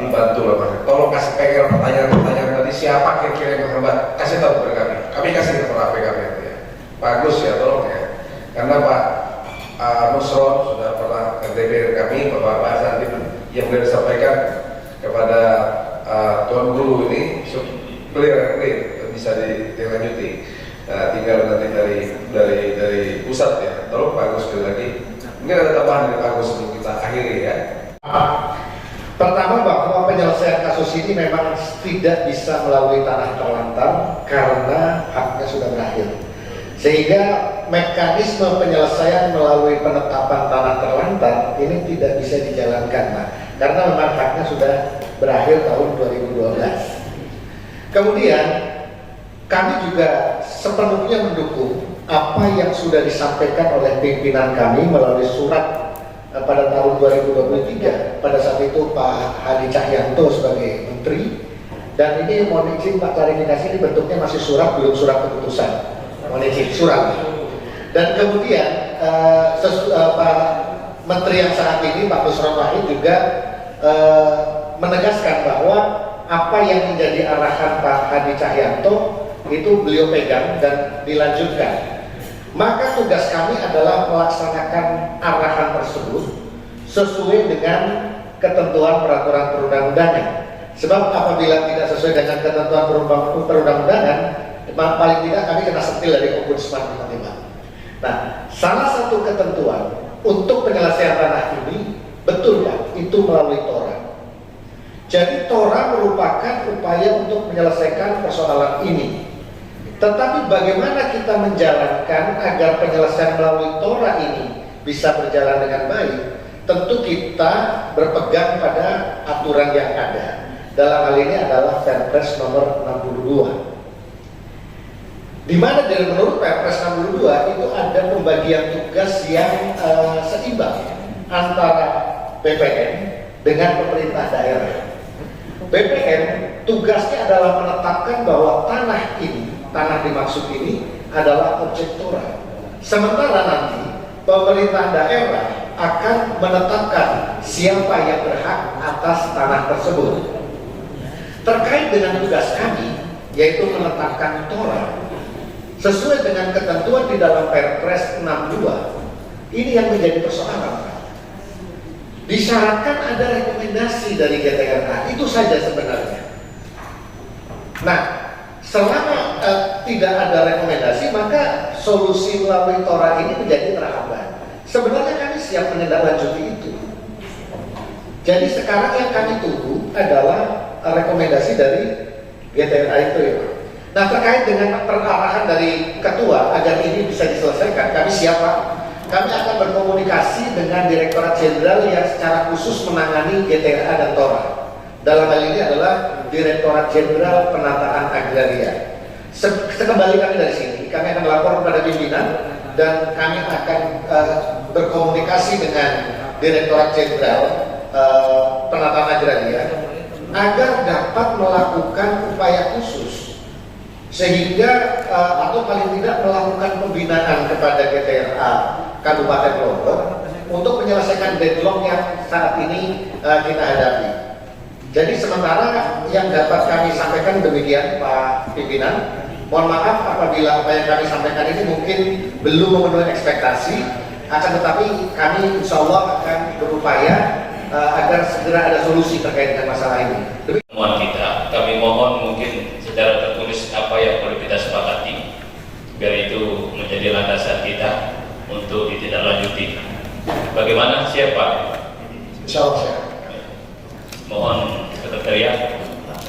dibantu Bapak. Tolong kasih PR pertanyaan-pertanyaan tadi siapa kira-kira yang terhambat, kasih tahu kepada kami. Kami kasih ke HP kami itu ya. Pak Agus ya tolong ya. Karena Pak Nusron sudah pernah RDP kami, Bapak Hasan yang sudah disampaikan kepada Tuan Guru ini clear bisa dilanjuti. Tinggal nanti dari pusat ya. Tolong Pak Agus sekali lagi. Mungkin ada tambahan dari Pak Agus sebelum kita akhiri ya. Pertama bahwa penyelesaian kasus ini memang tidak bisa melalui tanah terlantar karena haknya sudah berakhir. Sehingga mekanisme penyelesaian melalui penetapan tanah terlantar ini tidak bisa dijalankan Pak. Karena memang haknya sudah berakhir tahun 2012. Kemudian kami juga sepenuhnya mendukung apa yang sudah disampaikan oleh pimpinan kami melalui surat pada tahun 2023. Pada saat itu Pak Hadi Cahyanto sebagai Menteri, dan ini mohon izin Pak klarifikasi, ini bentuknya masih surat, belum surat keputusan. Mohon izin surat. Dan kemudian Pak Menteri yang saat ini Pak Nusron Wahid juga menegaskan bahwa apa yang menjadi arahan Pak Hadi Cahyanto itu beliau pegang dan dilanjutkan. Maka tugas kami adalah melaksanakan arahan sesuai dengan ketentuan peraturan perundang-undangan. Sebab apabila tidak sesuai dengan ketentuan perundang-undangan, paling tidak kami kena setil dari Ombudsman teman-teman. Nah, salah satu ketentuan untuk penyelesaian tanah ini, betul Pak, itu melalui TORA. Jadi TORA merupakan upaya untuk menyelesaikan persoalan ini. Tetapi bagaimana kita menjalankan agar penyelesaian melalui TORA ini bisa berjalan dengan baik? Tentu kita berpegang pada aturan yang ada. Dalam hal ini adalah Perpres nomor 62. Di mana dari menurut Perpres 62 itu ada pembagian tugas yang seimbang antara BPN dengan pemerintah daerah. BPN tugasnya adalah menetapkan bahwa tanah ini, tanah dimaksud ini adalah objek TORA. Sementara nanti pemerintah daerah akan menetapkan siapa yang berhak atas tanah tersebut. Terkait dengan tugas kami, yaitu menetapkan TORA, sesuai dengan ketentuan di dalam Perpres 62, ini yang menjadi persoalan. Disyaratkan ada rekomendasi dari GTRA, itu saja sebenarnya. Nah, selama tidak ada rekomendasi, maka solusi melalui TORA ini menjadi terhambat. Sebenarnya kami siap menindaklanjuti itu. Jadi sekarang yang kami tunggu adalah rekomendasi dari GTRA itu ya Pak. Nah, terkait dengan perarahan dari ketua agar ini bisa diselesaikan, kami siap Pak. Kami akan berkomunikasi dengan Direktorat Jenderal yang secara khusus menangani GTRA dan TORA. Dalam hal ini adalah Direktorat Jenderal Penataan Agraria. Sekembali kami dari sini, kami akan lapor kepada pimpinan dan kami akan berkomunikasi dengan Direktorat Jenderal Penataan Agraria agar dapat melakukan upaya khusus sehingga atau paling tidak melakukan pembinaan kepada GTRA Kabupaten Lombok untuk menyelesaikan deadlock yang saat ini kita hadapi. Jadi sementara yang dapat kami sampaikan demikian Pak Pimpinan. Mohon maaf apabila apa yang kami sampaikan ini mungkin belum memenuhi ekspektasi, akan tetapi kami insya Allah akan berupaya agar segera ada solusi terkait dengan masalah ini. Temuan kita, kami mohon mungkin secara tertulis apa yang perlu kita sepakati, biar itu menjadi landasan kita untuk ditindaklanjuti. Bagaimana? Siapa? Insya Allah siap. Mohon sekretariat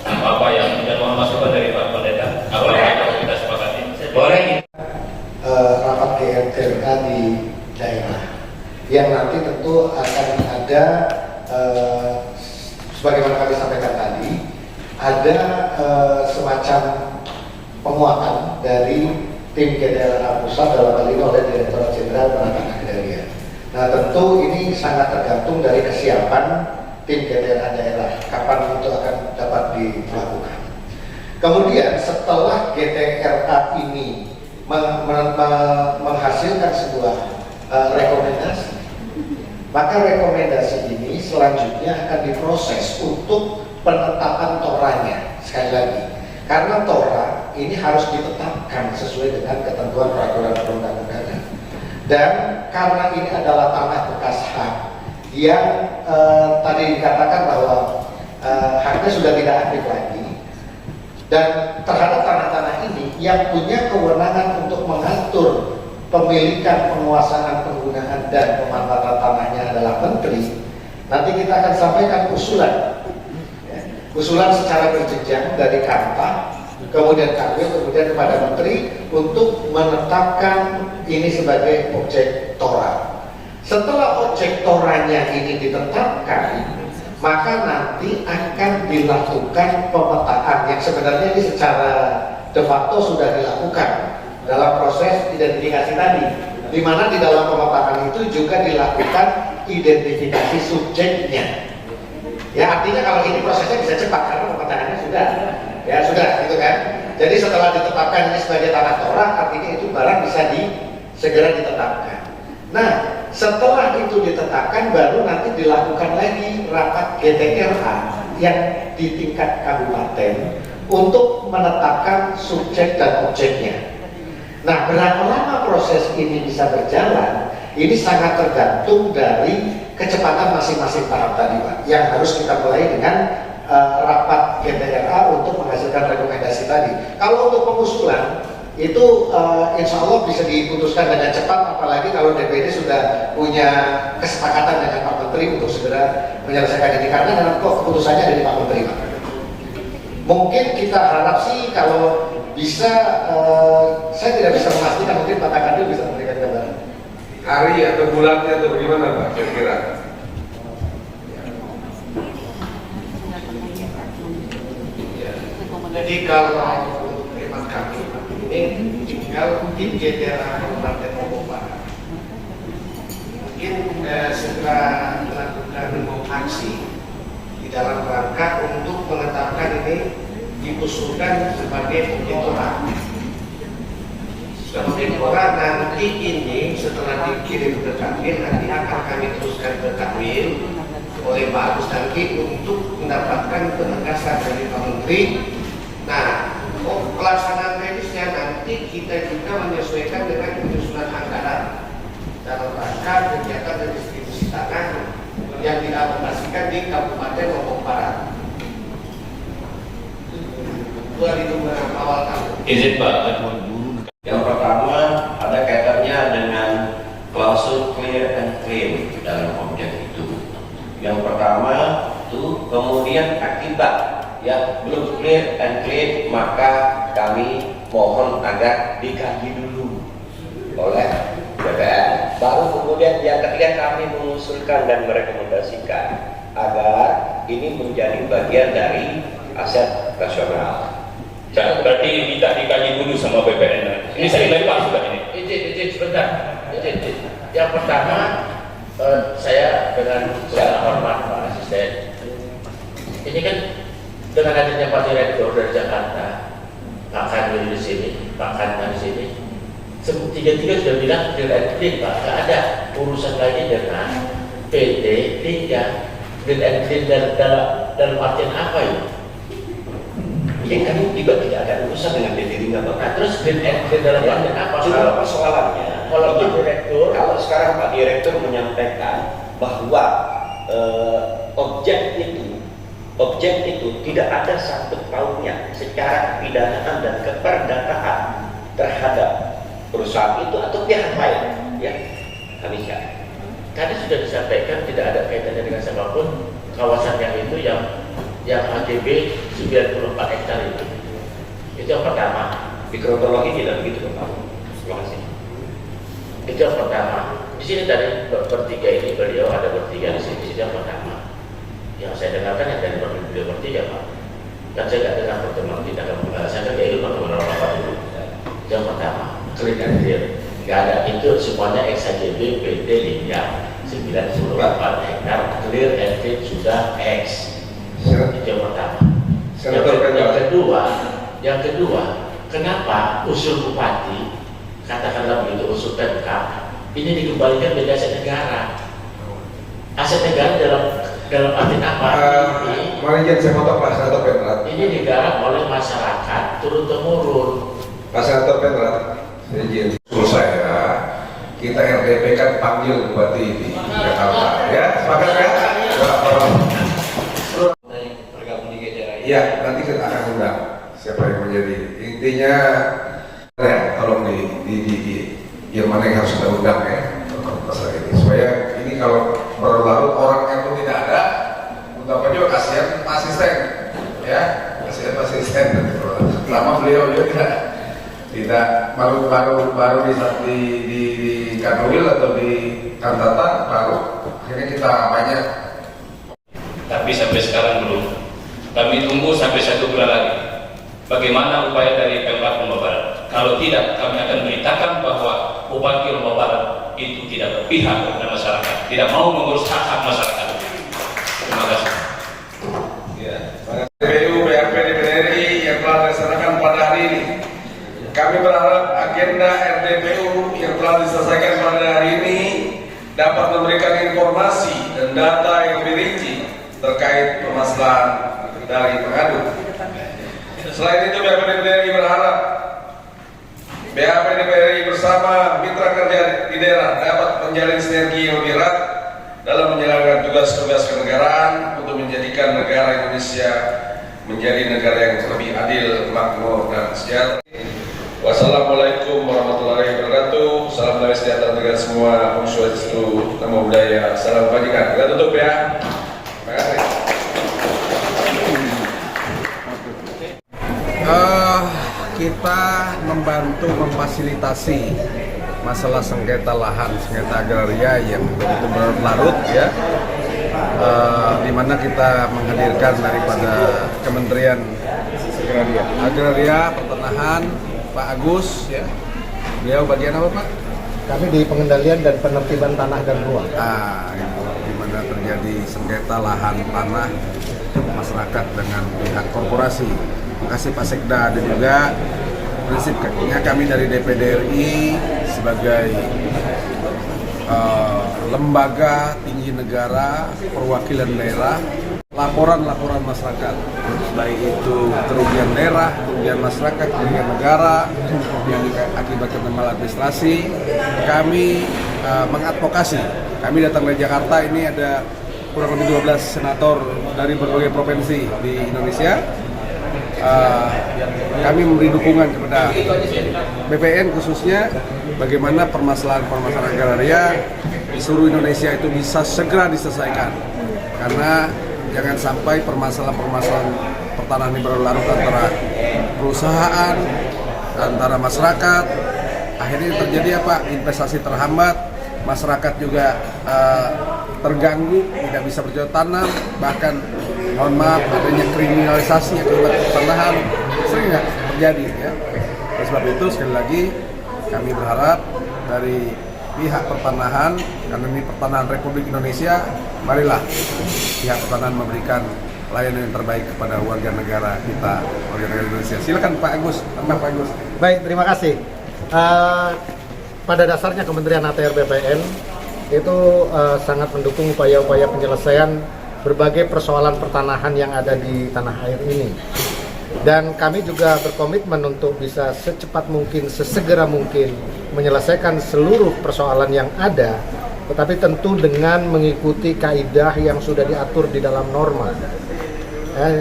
apa yang dan mohon masukan dari Pak Pendeta. Apa yang perlu kita sepakati? Boleh. Rapat GTRA di daerah yang nanti tentu akan ada sebagaimana kami sampaikan tadi, ada semacam penguatan dari tim GTRA pusat dalam hal ini oleh Direktorat Jenderal Penataan Agraria. Nah, tentu ini sangat tergantung dari kesiapan tim GTRA daerah, kapan itu akan dapat dilakukan. Kemudian setelah GTRA ini menghasilkan sebuah rekomendasi, maka rekomendasi ini selanjutnya akan diproses untuk penetapan TORA-nya. Sekali lagi, karena TORA ini harus ditetapkan sesuai dengan ketentuan peraturan perundang-undangan. Dan karena ini adalah tanah bekas hak yang tadi dikatakan bahwa haknya sudah tidak aktif lagi, dan terhadap tanah-tanah ini yang punya kewenangan untuk mengatur pemilikan, penguasaan, penggunaan, dan pemanfaatan tanahnya adalah menteri. Nanti kita akan sampaikan usulan, usulan secara berjenjang dari Kanta, kemudian KW, kemudian kepada menteri untuk menetapkan ini sebagai objek TORA. Setelah objek TORA-nya ini ditetapkan, maka nanti akan dilakukan pemetaan yang sebenarnya ini secara de facto sudah dilakukan dalam proses identifikasi tadi, di mana di dalam pemetaan itu juga dilakukan identifikasi subjeknya. Ya, artinya kalau ini prosesnya bisa cepat karena pemetaannya sudah, ya sudah, gitu kan. Jadi setelah ditetapkan ini sebagai tanah TORA, artinya itu barang bisa segera ditetapkan. Nah, setelah itu ditetapkan, baru nanti dilakukan lagi rapat GTRA yang di tingkat kabupaten untuk menetapkan subjek dan objeknya. Nah, berapa lama proses ini bisa berjalan, ini sangat tergantung dari kecepatan masing-masing tahap tadi Pak, yang harus kita mulai dengan rapat GTRA untuk menghasilkan rekomendasi tadi. Kalau untuk pengusulan itu insya Allah bisa diputuskan dengan cepat, apalagi kalau DPD sudah punya kesepakatan dengan Pak Menteri untuk segera menyelesaikan ini, karena dalam keputusannya dari Pak Menteri Pak. Mungkin kita harap sih kalau bisa, saya tidak bisa memastikan, mungkin Pak Kadil bisa memberikan gambaran hari atau bulannya atau bagaimana Pak kira-kira? Jadi kalau hemat kami ini tinggal tim GTRA Kabupaten Lombok Barat mungkin segera melakukan aksi di dalam rangka untuk menetapkan ini diusulkan sebagai objek Torah. Objek Torah nanti ini setelah dikirim ke Kanwil nanti akan kami teruskan ke Kanwil oleh Pak Agus nanti untuk mendapatkan penegasan dari Pak Menteri. Nah, pelaksanaan teknisnya nanti kita juga menyesuaikan dengan penyusunan anggaran dalam rangka kegiatan dan distribusi tanah yang dialokasikan di Kabupaten Lombok Barat. 2000 awal tahun. Izin Pak. Yang pertama ada kaitannya dengan klausul clear and claim dalam objek itu. Yang pertama itu kemudian akibat ya belum clear and clean, maka kami mohon agar dikaji dulu oleh DPR. Baru kemudian yang ketiga kami mengusulkan dan merekomendasikan agar ini menjadi bagian dari aset nasional. Berarti minta dikaji dulu sama BPN. Ini saya lempar sudah ini. Izin sebentar. Izin. Yang pertama saya dengan segala hormat Pak Asisten. Ini kan dengan adanya Pak Direktur dari Jakarta, Pak Kanwil di sini, Pak Kanwil di sini, tiga-tiga sudah bilang clear and clean Pak, nggak ada urusan lagi dengan PT 3. Clear and clean dalam artian apa ya? Yang kami juga tidak ada urusan dengan PT 3 Pak. Nah, terus clear and clean dalam artian apa? Cuma persoalannya, kalau Pak Direktur, kalau sekarang Pak Direktur menyampaikan bahwa objek itu tidak ada sangkut pautnya secara kepidanaan dan keperdataan terhadap perusahaan itu atau pihak lain, ya kami siap. tadi sudah disampaikan tidak ada kaitannya dengan siapapun kawasan yang itu yang HGB 94 hektar itu yang pertama. Di kronologi tidak begitu Pak. Terima kasih. Itu yang pertama. Di sini tadi bertiga ini beliau ada bertiga di sini. Itu yang pertama. Yang saya dengarkan yang dari beliau bertiga Pak. Dan saya tidak dengar pertemuan kita saya kan yaitu pertemuan apa dulu. Itu yang pertama. Clear and clear. Nggak ada itu semuanya XHGB PT Lingga 94 hektar clear and clear sudah X. Itu yang pertama. Yang kedua, kenapa usul bupati, katakanlah begitu usul Pemkab, ini dikembalikan menjadi aset negara? Aset negara dalam arti apa? Mari jangan saya potong Pak Senator Penrat. Ini digarap oleh masyarakat turun temurun. Pak Senator Penrat, saya izin. Menurut saya, kita RDP kan panggil bupati di Jakarta, ya sepakat kan? Iya, nanti kita akan undang siapa yang menjadi intinya ya, tolong yang mana yang harus kita undang ya masalah ini supaya ini kalau berlarut orangnya pun tidak ada, undang juga kasihan asisten ya, kasihan asisten selama beliau juga tidak baru di Kanwil atau di Kantata baru akhirnya kita banyak. Tapi sampai sekarang belum. Kami tunggu sampai 1 bulan lagi. Bagaimana upaya dari Pemkab Lombok Barat? Kalau tidak, kami akan beritakan bahwa Bupati Lombok Barat itu tidak berpihak kepada masyarakat, tidak mau mengurus hak-hak masyarakat. Terima kasih. Ya, PPU BRP DPRI yang telah dilaksanakan pada hari ini. Kami berharap agenda RDPU yang telah diselesaikan pada hari ini dapat memberikan informasi dan data yang lebih rinci terkait permasalahan dari pengadu. Selain itu, BRP DPRI berharap BAP DPRI bersama mitra kerja di daerah dapat menjalin sinergi yang lebih erat dalam menjalankan tugas-tugas kenegaraan untuk menjadikan negara Indonesia menjadi negara yang lebih adil, makmur, dan sejahtera. Wassalamualaikum warahmatullahi wabarakatuh. Salam damai sejahtera untuk kita semua. Om Swastiastu, Namo Buddhaya, salam kebajikan. Kita tutup ya. Terima kasih. Kita membantu memfasilitasi masalah sengketa lahan, sengketa agraria yang begitu berlarut ya, di mana kita menghadirkan daripada Kementerian Agraria, Pertanahan, Pak Agus ya. Beliau bagian apa Pak? Kami di pengendalian dan penertiban tanah dan ruang. Di mana terjadi sengketa lahan tanah masyarakat dengan pihak korporasi. Terima kasih Pak Sekda, dan juga prinsipnya kami dari DPD RI sebagai lembaga tinggi negara perwakilan daerah, laporan-laporan masyarakat, baik itu kerugian daerah, kerugian masyarakat, kerugian negara yang akibatkan maladministrasi, kami mengadvokasi. Kami datang dari Jakarta, ini ada kurang lebih 12 senator dari berbagai provinsi di Indonesia. Kami memberi dukungan kepada BPN khususnya bagaimana permasalahan-permasalahan agraria di seluruh Indonesia itu bisa segera diselesaikan, karena jangan sampai permasalahan-permasalahan pertanahan ini berlarut antara perusahaan, antara masyarakat, akhirnya terjadi apa? Investasi terhambat, masyarakat juga terganggu, tidak bisa bercocok tanam, bahkan mohon maaf adanya kriminalisasi akibat pertanahan sering terjadi ya. Oleh sebab itu sekali lagi kami berharap dari pihak pertanahan, karena ini pertanahan Republik Indonesia, marilah pihak pertanahan memberikan layanan yang terbaik kepada warga negara kita, warga negara Indonesia. Silakan Pak Agus, Pak Agus. Baik, terima kasih. Pada dasarnya Kementerian ATR BPN itu sangat mendukung upaya-upaya penyelesaian berbagai persoalan pertanahan yang ada di tanah air ini. Dan kami juga berkomitmen untuk bisa secepat mungkin, sesegera mungkin menyelesaikan seluruh persoalan yang ada, tetapi tentu dengan mengikuti kaidah yang sudah diatur di dalam norma.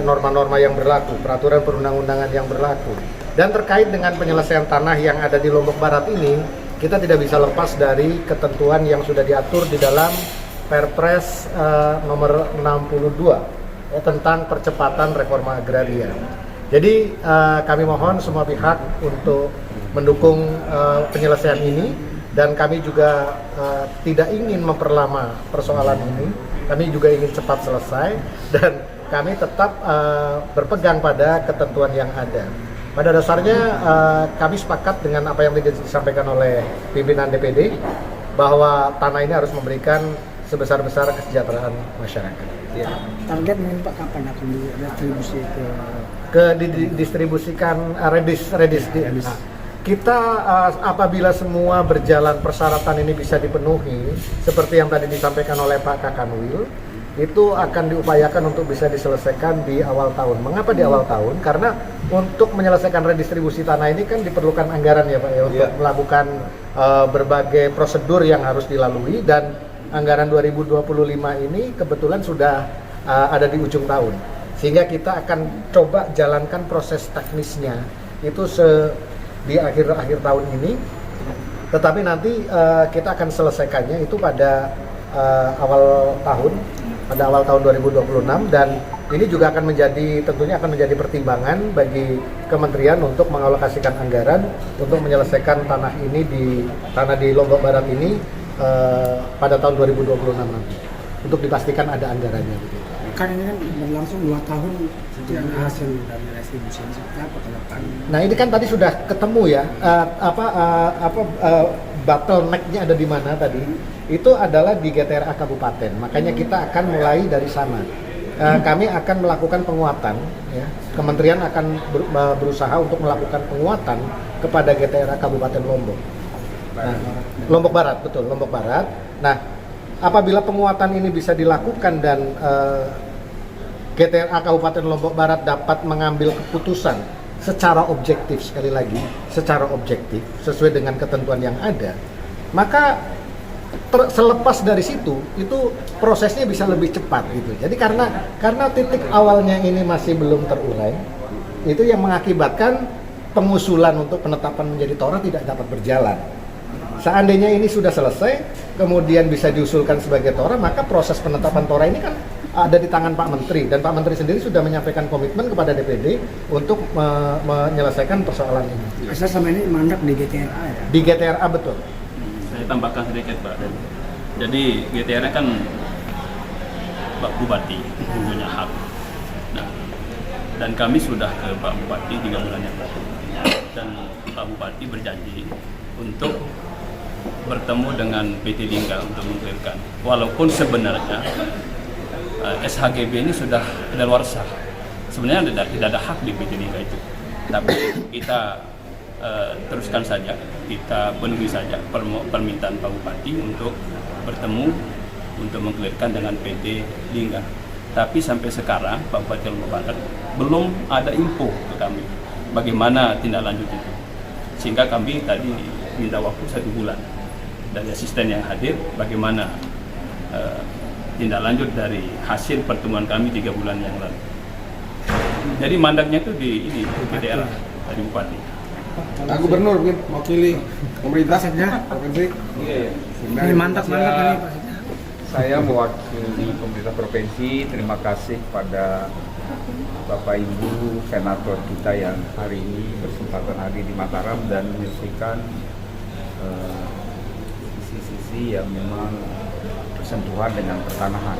Norma-norma yang berlaku, peraturan perundang-undangan yang berlaku. Dan terkait dengan penyelesaian tanah yang ada di Lombok Barat ini, kita tidak bisa lepas dari ketentuan yang sudah diatur di dalam Perpres nomor 62 tentang percepatan reforma agraria. Jadi kami mohon semua pihak untuk mendukung penyelesaian ini, dan kami juga tidak ingin memperlama persoalan ini. Kami juga ingin cepat selesai, dan kami tetap berpegang pada ketentuan yang ada. Pada dasarnya kami sepakat dengan apa yang disampaikan oleh pimpinan DPD, bahwa tanah ini harus memberikan sebesar-besar kesejahteraan masyarakat. Ya. Target mungkin Pak kapan akan didistribusi didistribusikan redis. Nah, kita apabila semua berjalan persyaratan ini bisa dipenuhi, seperti yang tadi disampaikan oleh Pak Kakanwil, itu akan diupayakan untuk bisa diselesaikan di awal tahun. Mengapa di awal tahun? Karena untuk menyelesaikan redistribusi tanah ini kan diperlukan anggaran ya Pak ya, untuk melakukan berbagai prosedur yang harus dilalui, dan anggaran 2025 ini kebetulan sudah ada di ujung tahun, sehingga kita akan coba jalankan proses teknisnya itu di akhir tahun ini, tetapi nanti kita akan selesaikannya itu pada awal tahun 2026, dan ini juga akan tentunya akan menjadi pertimbangan bagi kementerian untuk mengalokasikan anggaran untuk menyelesaikan tanah di Lombok Barat ini pada tahun 2026 nanti, untuk dipastikan ada anggarannya. Kan ini kan berlangsung 2 tahun hasil dari restribusi seperti apa ke depan? Nah ini kan tadi sudah ketemu ya, bottleneck-nya ada di mana tadi? Itu adalah di GTRA Kabupaten, makanya kita akan mulai dari sana. Kami akan melakukan penguatan, ya. Kementerian akan berusaha untuk melakukan penguatan kepada GTRA Kabupaten Lombok. Nah, Lombok Barat, betul, Lombok Barat. Nah, apabila penguatan ini bisa dilakukan dan GTRA Kabupaten Lombok Barat dapat mengambil keputusan secara objektif, sekali lagi secara objektif sesuai dengan ketentuan yang ada, maka selepas dari situ itu prosesnya bisa lebih cepat gitu. Jadi karena titik awalnya ini masih belum terurai, itu yang mengakibatkan pengusulan untuk penetapan menjadi tora tidak dapat berjalan. Seandainya ini sudah selesai, kemudian bisa diusulkan sebagai tora, maka proses penetapan tora ini kan ada di tangan Pak Menteri, dan Pak Menteri sendiri sudah menyampaikan komitmen kepada DPD untuk menyelesaikan persoalan ini. Saya sama ini mandat di GTRA ya? Di GTRA, betul. Saya tambahkan sedikit Pak. Jadi GTRA kan Pak Bupati punya hak. Nah, dan kami sudah ke Pak Bupati 3 bulan yang lalu, dan Pak Bupati berjanji untuk bertemu dengan PT Lingga untuk mengklirkan. Walaupun sebenarnya SHGB ini sudah kadaluarsa. Sebenarnya tidak ada hak di PT Lingga itu. Tapi kita teruskan saja, kita penuhi saja permintaan Pak Bupati untuk bertemu untuk mengklirkan dengan PT Lingga. Tapi sampai sekarang Pak Bupati Lombok Barat belum ada info ke kami bagaimana tindak lanjut itu. Sehingga kami tadi minta waktu 1 bulan dari asisten yang hadir bagaimana tindak lanjut dari hasil pertemuan kami 3 bulan yang lalu. Jadi mandatnya itu di GTRA dari Bupati. Pak Gubernur mungkin mewakili pemerintah provinsi. Iya. Ini mantap ini Pak. Saya mewakili pemerintah provinsi. Terima kasih pada Bapak Ibu senator kita yang hari ini berkesempatan hadir di Mataram dan menyelesaikan sisi-sisi yang memang bersentuhan dengan pertanahan.